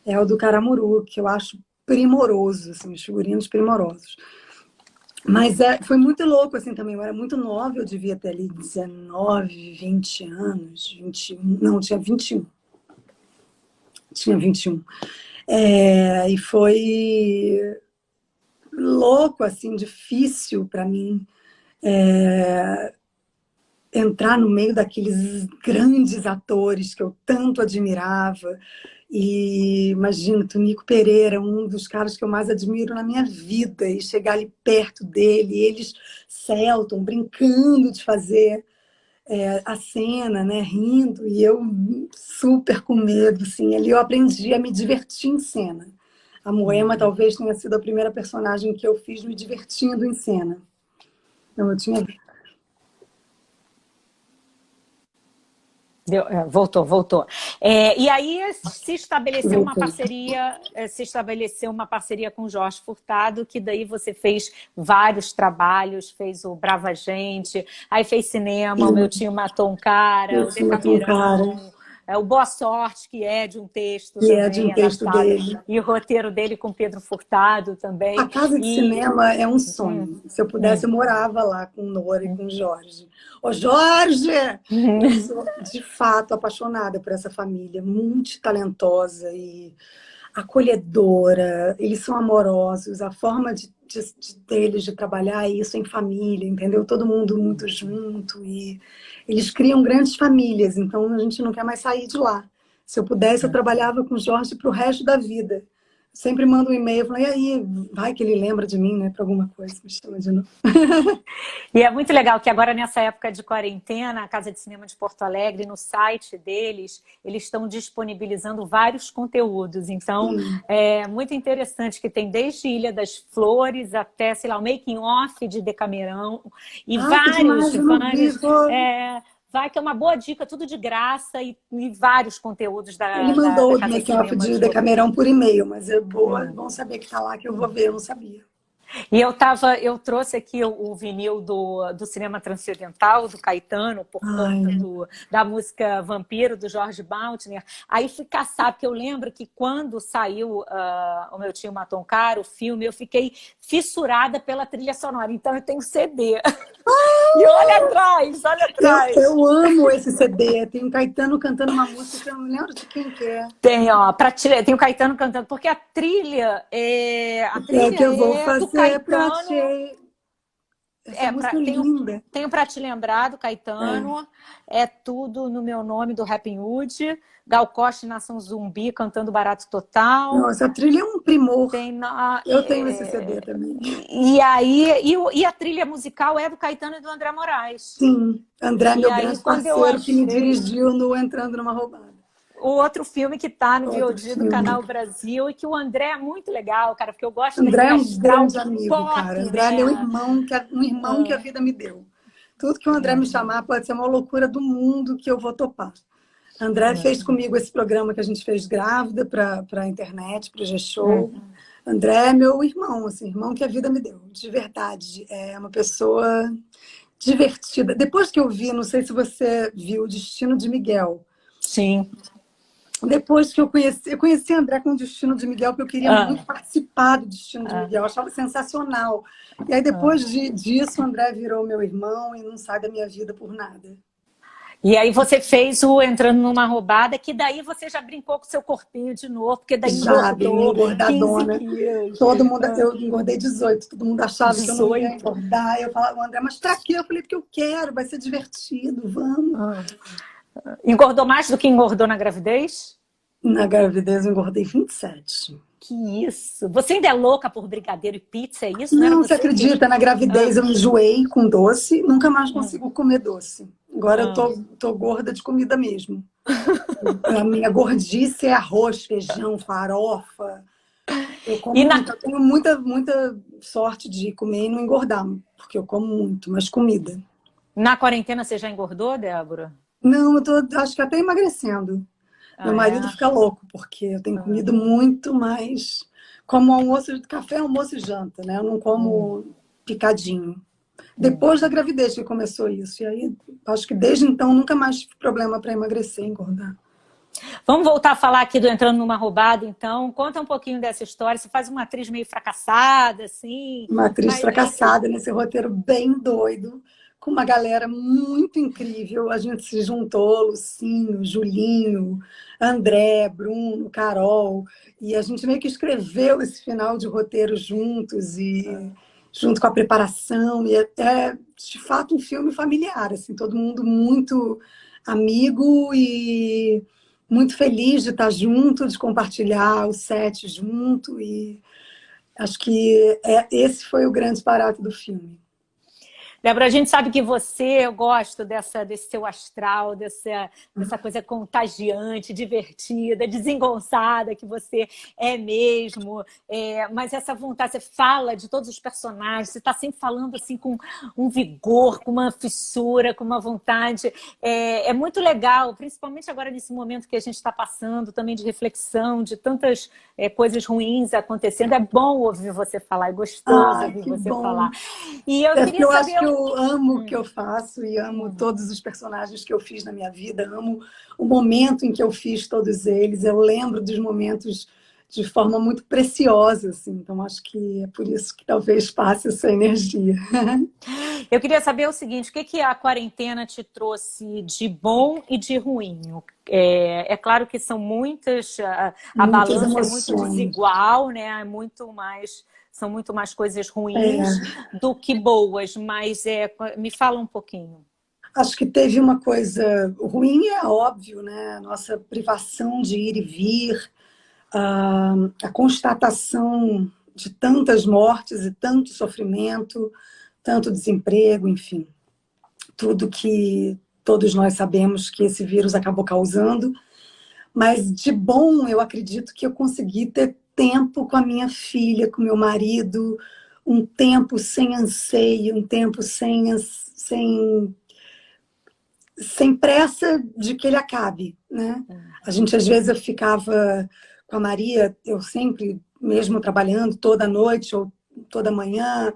é o do Caramuru, que eu acho primoroso, assim, os figurinos primorosos. Mas foi muito louco assim também, eu era muito nova, eu devia ter ali 19, 20 anos, 21, não, tinha 21. Tinha 21. E foi louco, assim, difícil para mim entrar no meio daqueles grandes atores que eu tanto admirava. E imagina, Tunico Pereira, um dos caras que eu mais admiro na minha vida, e chegar ali perto dele, eles Celton, brincando de fazer a cena, né, rindo, e eu super com medo, assim. Ali eu aprendi a me divertir em cena. A Moema talvez tenha sido a primeira personagem que eu fiz me divertindo em cena. Então, eu tinha... Voltou. E aí se estabeleceu uma parceria com o Jorge Furtado, que daí você fez vários trabalhos, fez o Brava Gente, aí fez cinema, o Meu Tio Matou um Cara, o Decameirão, o Boa Sorte, que é de um texto dele. E o roteiro dele com Pedro Furtado também. A Casa de Cinema é um sonho. Se eu pudesse, eu morava lá com Nora e com Jorge. Ô, Jorge! Eu sou, de fato, apaixonada por essa família, muito talentosa e acolhedora, eles são amorosos, a forma deles de trabalhar é isso em família, entendeu? Todo mundo muito junto e eles criam grandes famílias, então a gente não quer mais sair de lá. Se eu pudesse, eu trabalhava com o Jorge para o resto da vida. Sempre mando um e-mail, falo, e aí, vai que ele lembra de mim, né, para alguma coisa, me chama de novo. E é muito legal que agora, nessa época de quarentena, a Casa de Cinema de Porto Alegre, no site deles, eles estão disponibilizando vários conteúdos. Então, é muito interessante que tem desde Ilha das Flores até, sei lá, o making off de Decamerão. E vários. Vai que é uma boa dica, tudo de graça e vários conteúdos Ele mandou da o Casa de make-off Cinema de Decamerão por e-mail, mas é bom saber que está lá, que eu vou ver, eu não sabia. E eu trouxe aqui o vinil do Cinema Transcendental, do Caetano, por conta da música Vampiro, do Jorge Baltner. Aí fui caçar, porque eu lembro que quando saiu O Meu Tio Matou um Cara, o filme, eu fiquei fissurada pela trilha sonora. Então eu tenho CD. E olha atrás, olha atrás. Eu amo esse CD. Tem o Caetano cantando uma música que eu não lembro de quem que é. Tem, ó, tem o Caetano cantando, porque a trilha é que eu vou fazer do Caetano. Pra te... Essa música é linda. Tenho Pra Te Lembrar, do Caetano. É Tudo no Meu Nome, do Rappin' Hood. Gal Costa e Nação Zumbi cantando Barato Total. Nossa, a trilha é um primor. Eu tenho esse CD também. E a trilha musical é do Caetano e do André Moraes. Sim, André, meu grande parceiro, que me dirigiu no Entrando Numa Roubada. O outro filme que está no VOD do Canal Brasil e que o André é muito legal, cara, porque eu gosto dele. André é um grande amigo, pop, cara. André é meu irmão, um irmão que a vida me deu. Tudo que o André me chamar pode ser uma loucura do mundo que eu vou topar. André fez comigo esse programa que a gente fez grávida para a internet, para o G-Show. André é meu irmão, assim, irmão que a vida me deu, de verdade. É uma pessoa divertida. Depois que eu vi, não sei se você viu, O Destino de Miguel. Sim. Depois que eu conheci André com o Destino de Miguel, porque eu queria muito participar do Destino de Miguel, eu achava sensacional. E aí depois disso, o André virou meu irmão e não sai da minha vida por nada. E aí você fez o Entrando Numa Roubada, que daí você já brincou com o seu corpinho de novo, porque daí engordadona. Todo mundo, eu engordei 18, todo mundo achava que eu não ia engordar. Eu falava, André, mas pra quê? Eu falei, porque eu quero, vai ser divertido, vamos. Engordou mais do que engordou na gravidez? Na gravidez eu engordei 27. Que isso? Você ainda é louca por brigadeiro e pizza, é isso? Não, você acredita? Na gravidez eu enjoei com doce, nunca mais consigo comer doce. Agora eu tô gorda de comida mesmo. A minha gordice é arroz, feijão, farofa. Eu tenho muita sorte de comer e não engordar, porque eu como muito, mas comida. Na quarentena você já engordou, Débora? Não, acho que até emagrecendo. Meu marido fica louco, porque eu tenho comido muito mais. Como almoço, café, almoço e janta, né? Eu não como picadinho. Depois da gravidez que começou isso. E aí, acho que desde então, nunca mais tive problema para emagrecer, engordar. Vamos voltar a falar aqui do Entrando Numa Roubada, então. Conta um pouquinho dessa história. Você faz uma atriz meio fracassada, assim. Uma atriz fracassada nesse roteiro bem doido, com uma galera muito incrível. A gente se juntou, Lucinho, Julinho, André, Bruno, Carol, e a gente meio que escreveu esse final de roteiro juntos, e junto com a preparação, e é de fato um filme familiar, assim, todo mundo muito amigo e muito feliz de estar junto, de compartilhar o set junto, e acho que esse foi o grande barato do filme. Débora, a gente sabe que eu gosto desse seu astral, dessa coisa contagiante, divertida, desengonçada que você é mesmo. Mas essa vontade, você fala de todos os personagens, você está sempre falando assim com um vigor, com uma fissura, com uma vontade. É muito legal, principalmente agora nesse momento que a gente está passando, também de reflexão, de tantas coisas ruins acontecendo. É bom ouvir você falar, é gostoso ouvir você falar. E eu queria saber... Eu amo o que eu faço e amo todos os personagens que eu fiz na minha vida, amo o momento em que eu fiz todos eles, eu lembro dos momentos de forma muito preciosa, assim. Então, acho que é por isso que talvez passe essa energia. Eu queria saber o seguinte, o que que a quarentena te trouxe de bom e de ruim? É claro que são muitas, a Muitas balança é muito emoções. desigual, né? São muito mais coisas ruins É, do que boas, mas me fala um pouquinho. acho que teve uma coisa ruim, é óbvio, né? A nossa privação de ir e vir, a constatação de tantas mortes e tanto sofrimento, tanto desemprego, enfim, tudo que todos nós sabemos que esse vírus acabou causando. Mas de bom, eu acredito que eu consegui ter tempo com a minha filha, com meu marido, um tempo sem anseio, um tempo sem pressa de que ele acabe, né? A gente, às vezes, eu ficava com a Maria, eu sempre, mesmo trabalhando toda noite ou toda manhã,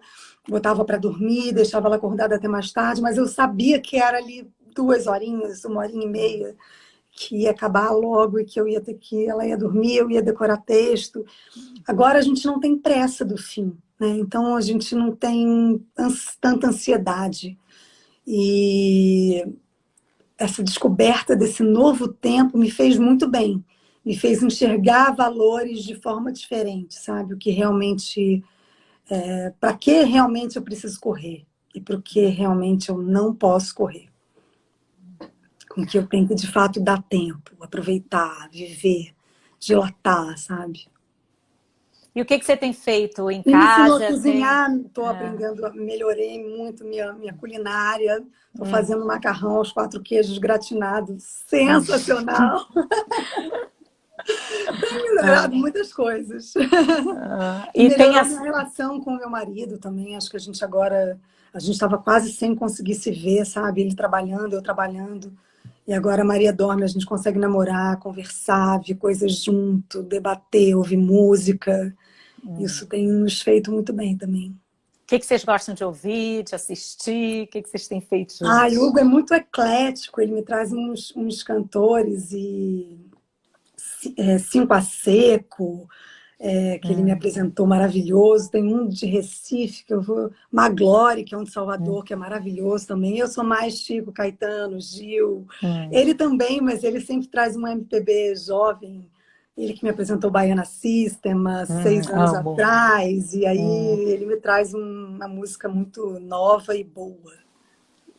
botava para dormir, deixava ela acordada até mais tarde, mas eu sabia que era ali 2 horinhas, 1 horinha e meia, que ia acabar logo e que eu ia ter que, ela ia dormir, eu ia decorar texto. Agora a gente não tem pressa do fim, né? Então a gente não tem tanta ansiedade. E essa descoberta desse novo tempo me fez muito bem. Me fez enxergar valores de forma diferente, sabe? O que realmente, para que realmente eu preciso correr e para o que realmente eu não posso correr. Com que eu tenho que, de fato, dar tempo, aproveitar, viver, dilatar, sabe? E o que que você tem feito em E me ensinou a casa? cozinhar, estou aprendendo, melhorei muito minha culinária, estou fazendo macarrão aos 4 queijos gratinado, sensacional. Tenho melhorado muitas coisas. E E tem melhorou as... minha relação com o meu marido também, acho que a gente agora, a gente estava quase sem conseguir se ver, sabe? Ele trabalhando, eu trabalhando. E agora a Maria dorme, a gente consegue namorar, conversar, ver coisas junto, debater, ouvir música. Isso tem nos feito muito bem também. O que que vocês gostam de ouvir, de assistir? O que que vocês têm feito Ah, o juntos? Hugo é muito eclético, ele me traz uns cantores e Cinco a Seco, que ele me apresentou maravilhoso. Tem um de Recife, que eu vou. Maglore, que é um de Salvador, que é maravilhoso também. Eu sou mais Chico, Caetano, Gil. Ele também, mas ele sempre traz um MPB jovem. Ele que me apresentou Baiana System há 6 anos Amo. atrás. E aí ele me traz uma música muito nova e boa.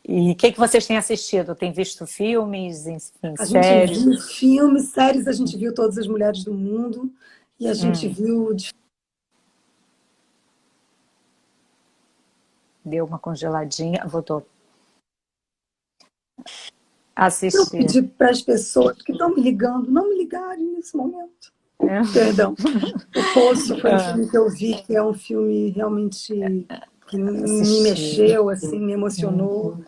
E o que que vocês têm assistido? Tem visto filmes, enfim, A gente séries? viu filmes, séries, a gente viu Todas as Mulheres do Mundo. E a gente viu Deu uma congeladinha, voltou. eu Assistir. pedi para as pessoas que estão me ligando não me ligarem nesse momento. Perdão. O Poço foi um filme que eu vi, que é um filme realmente que me mexeu, assim, me emocionou.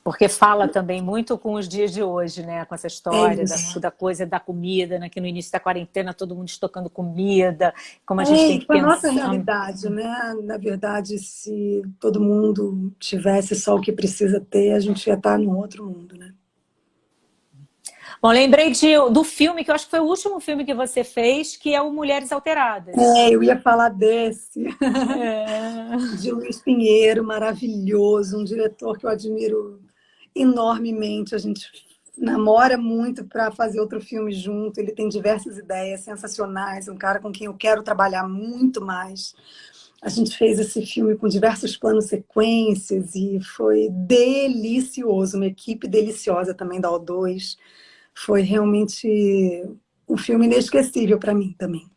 Porque fala também muito com os dias de hoje, né? Com essa história da coisa da comida, né? Que no início da quarentena todo mundo estocando comida, como a gente tem que Foi a nossa pensar. realidade, né? Na verdade, se todo mundo tivesse só o que precisa ter, a gente ia estar num outro mundo, né? Bom, lembrei do filme, que eu acho que foi o último filme que você fez, que é o Mulheres Alteradas. Eu ia falar desse. De Luiz Pinheiro, maravilhoso, um diretor que eu admiro enormemente. A gente namora muito para fazer outro filme junto. Ele tem diversas ideias sensacionais, um cara com quem eu quero trabalhar muito mais. A gente fez esse filme com diversos planos sequências e foi delicioso, uma equipe deliciosa também da O2. Foi realmente um filme inesquecível para mim também.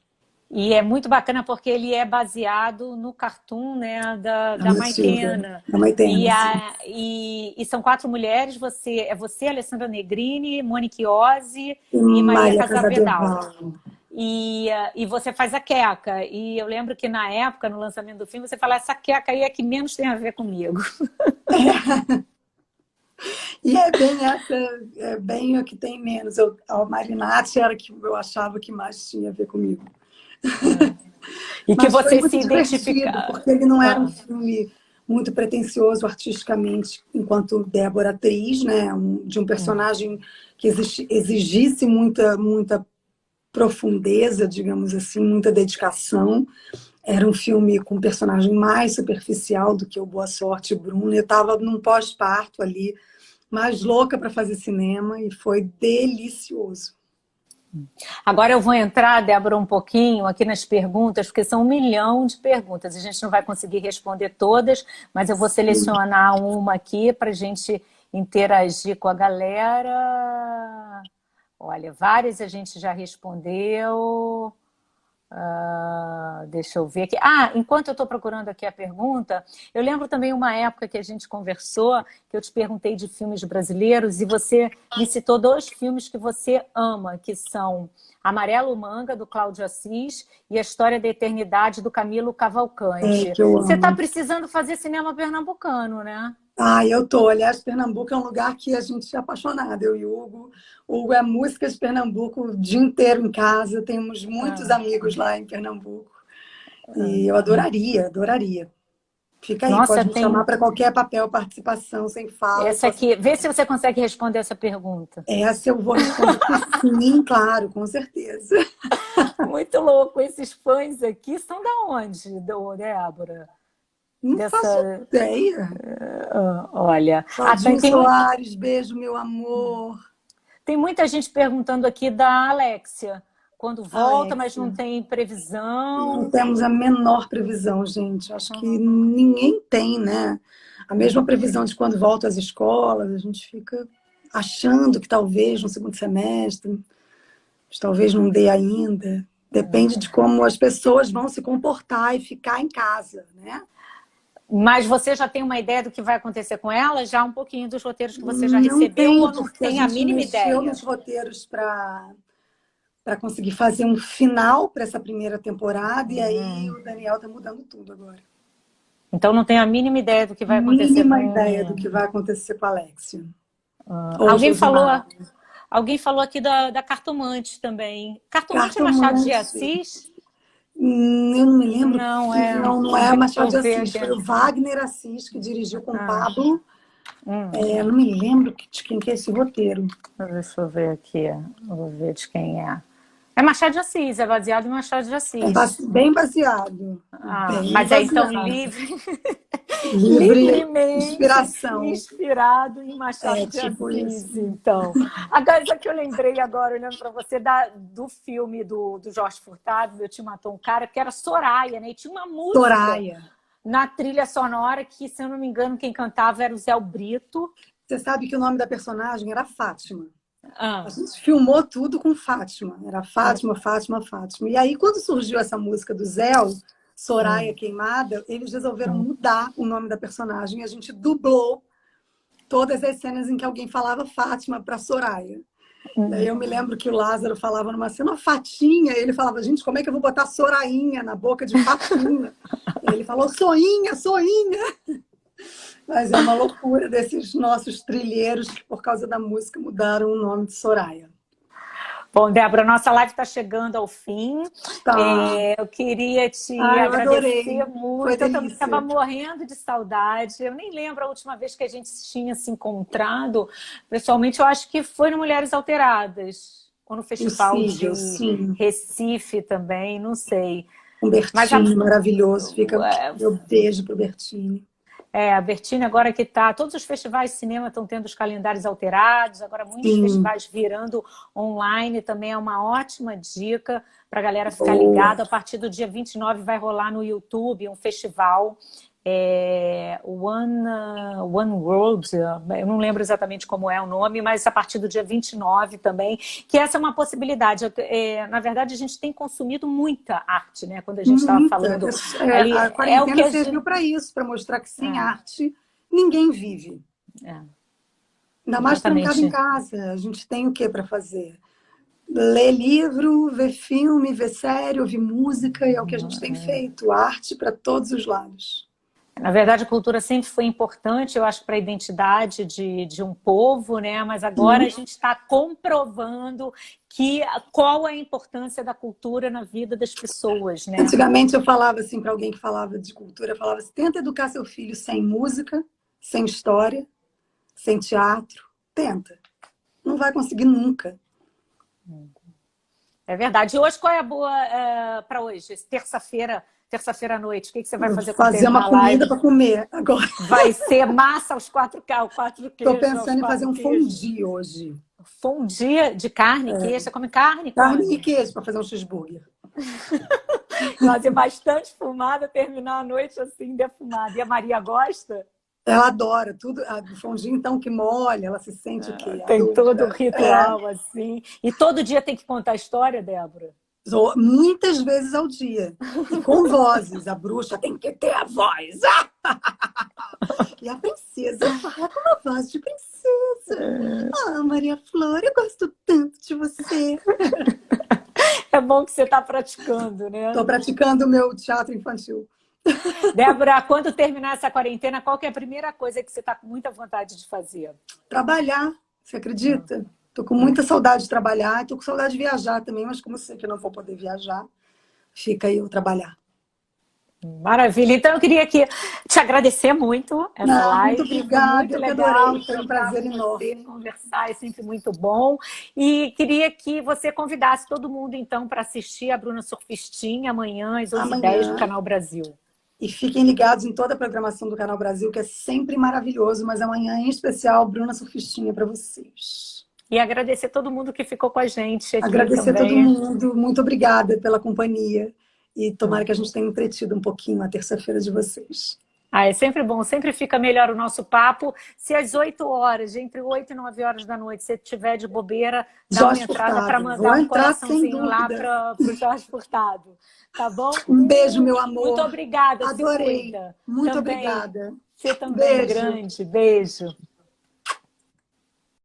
E é muito bacana porque ele é baseado no cartoon, né, da Maitena. Da Maitena, E são 4 mulheres, você, Alessandra Negrini, Monique Ozzi e Maria Maria Casaveral. Casadeval. E você faz a Queca. E eu lembro que na época, no lançamento do filme, você fala, essa Queca aí é que menos tem a ver comigo. E é bem o que tem menos. A Marinati era que eu achava que mais tinha a ver comigo. E que Mas foi você muito se identifica. porque ele não era um filme muito pretensioso artisticamente, enquanto Débora atriz, né? De um personagem que exigisse muita profundeza, digamos assim, muita dedicação. Era um filme com um personagem mais superficial do que o Boa Sorte Bruno. Eu estava num pós-parto ali, mais louca para fazer cinema, e foi delicioso. Agora eu vou entrar, Débora, um pouquinho aqui nas perguntas, porque são 1 milhão de perguntas. A gente não vai conseguir responder todas, mas eu vou selecionar uma aqui para a gente interagir com a galera. Olha, várias a gente já respondeu. Deixa eu ver aqui. Enquanto eu estou procurando aqui a pergunta, eu lembro também uma época que a gente conversou, que eu te perguntei de filmes brasileiros e você me citou 2 filmes que você ama, que são Amarelo Manga, do Cláudio Assis, e A História da Eternidade, do Camilo Cavalcante. Que eu amo. Você está precisando fazer cinema pernambucano, né? Eu tô. Aliás, Pernambuco é um lugar que a gente é apaixonado, eu e o Hugo. O Hugo é música de Pernambuco o dia inteiro em casa. Temos muitos amigos lá em Pernambuco. E eu adoraria, adoraria. Fica aí, Nossa, pode me chamar para qualquer papel, participação, sem fala. Essa aqui, vê se você consegue responder essa pergunta. Essa eu vou responder que sim, claro, com certeza. Muito louco. Esses fãs aqui são da onde, Débora? Não faço ideia. Olha, Claudinho Soares, beijo, meu amor. Tem muita gente perguntando aqui da Alexia. Quando volta, mas não tem previsão. Não temos a menor previsão, gente. Acho que ninguém tem, né? A mesma previsão de quando volta às escolas. A gente fica achando que talvez no segundo semestre, mas talvez não dê ainda. Depende de como as pessoas vão se comportar e ficar em casa, né? Mas você já tem uma ideia do que vai acontecer com ela? Já um pouquinho dos roteiros que você já recebeu ou não tem a mínima ideia? Nos roteiros para conseguir fazer um final para essa primeira temporada, e aí o Daniel tá mudando tudo agora. Então não tem a mínima ideia do que vai acontecer ideia do que vai acontecer com a Alexia. Alguém falou aqui da Cartomante também. Cartomante é Machado de Assis? Eu não me lembro. Não é Machado de Assis. Foi o Wagner Assis que dirigiu com o Pablo. Não me lembro de quem que é esse roteiro. Deixa eu ver aqui. Vou ver de quem é. É Machado de Assis, é baseado em Machado de Assis. É bem baseado. Mas é então livremente inspirado em Machado de Assis. Isso. Então. Agora, isso que eu lembrei agora, olhando para você, do filme do Jorge Furtado, Meu Tio Matou um Cara, que era Soraya, né? E tinha uma música Soraya na trilha sonora que, se eu não me engano, quem cantava era o Zé Brito. Você sabe que o nome da personagem era Fátima. A gente filmou tudo com Fátima. Era Fátima, Fátima, Fátima. E aí, quando surgiu essa música do Zé, Soraya Queimada, eles resolveram mudar o nome da personagem. E a gente dublou todas as cenas em que alguém falava Fátima para Soraya. Daí eu me lembro que o Lázaro falava numa cena, Fatinha. E ele falava, gente, como é que eu vou botar Sorainha na boca de Fatinha? Ele falou, Soinha, Soinha. Mas é uma loucura desses nossos trilheiros que, por causa da música, mudaram o nome de Soraya. Bom, Débora, nossa live está chegando ao fim. Eu queria te agradecer muito. Eu também estava morrendo de saudade. Eu nem lembro a última vez que a gente tinha se encontrado. Pessoalmente, eu acho que foi no Mulheres Alteradas. Ou no Festival de Recife também, não sei. Um Bertini maravilhoso. Fica meu beijo para o Bertini. A Bertini agora que está... Todos os festivais de cinema estão tendo os calendários alterados, agora muitos festivais virando online, também é uma ótima dica para a galera ficar ligada. A partir do dia 29 vai rolar no YouTube um festival, One World, eu não lembro exatamente como é o nome, mas a partir do dia 29 também, que essa é uma possibilidade. Na verdade, a gente tem consumido muita arte, né? Quando a gente estava falando... a quarentena serviu para isso, para mostrar que sem arte ninguém vive. Ainda mais trancado em casa. A gente tem o que para fazer? Ler livro, ver filme, ver série, ouvir música, e é o que a gente tem feito. Arte para todos os lados. Na verdade, a cultura sempre foi importante, eu acho, para a identidade de um povo, né? Mas agora a gente está comprovando qual é a importância da cultura na vida das pessoas, né? Antigamente eu falava assim para alguém que falava de cultura, eu falava assim, tenta educar seu filho sem música, sem história, sem teatro. Tenta. Não vai conseguir nunca. É verdade. E hoje, qual é a boa para hoje? Terça-feira à noite. O que você vai fazer quando Fazer terminar uma a comida live? para comer agora. Vai ser massa aos 4K, o 4 Estou queijos, aos pensando em fazer 4 um queijos. fondue hoje. Fondue de carne, queijo. Você come carne Carne e quando? queijo para fazer um cheeseburger. Fazer bastante fumada, terminar a noite assim, defumada. E a Maria gosta? Ela adora tudo. A fondue, então, que molha, ela se sente o quê? Tem todo o Adulta. ritual, assim. E todo dia tem que contar a história, Débora? Muitas vezes ao dia. E com vozes. A bruxa tem que ter a voz. E a princesa fala com uma voz de princesa. Ah, Maria Flor, eu gosto tanto de você. É bom que você está praticando, né? Estou praticando o meu teatro infantil. Débora, quando terminar essa quarentena, qual que é a primeira coisa que você está com muita vontade de fazer? Trabalhar, você acredita? Tô com muita saudade de trabalhar, tô com saudade de viajar também, mas como eu sei que eu não vou poder viajar, fica aí eu trabalhar. Maravilha. Então, eu queria aqui te agradecer muito essa live. Muito obrigada, Foi muito eu que legal adorei, foi um trocar prazer com você, enorme. conversar, é sempre muito bom. E queria que você convidasse todo mundo, então, para assistir a Bruna Surfistinha amanhã, às 11h10, no Amanhã. Canal Brasil. E fiquem ligados em toda a programação do Canal Brasil, que é sempre maravilhoso, mas amanhã, em especial, Bruna Surfistinha para vocês. E agradecer todo mundo que ficou com a gente aqui Agradecer a todo também. mundo, muito obrigada pela companhia. E tomara que a gente tenha entretido um pouquinho a terça-feira de vocês. É sempre bom, sempre fica melhor o nosso papo. Se às 8 horas, entre 8 e 9 horas da noite, você tiver de bobeira, dá uma entrada para mandar um coraçãozinho lá para o Jorge Furtado. Tá bom? Um beijo, meu amor. Muito obrigada. Adorei. Se cuida. Muito também. obrigada. Você também, Beijo. grande. Beijo.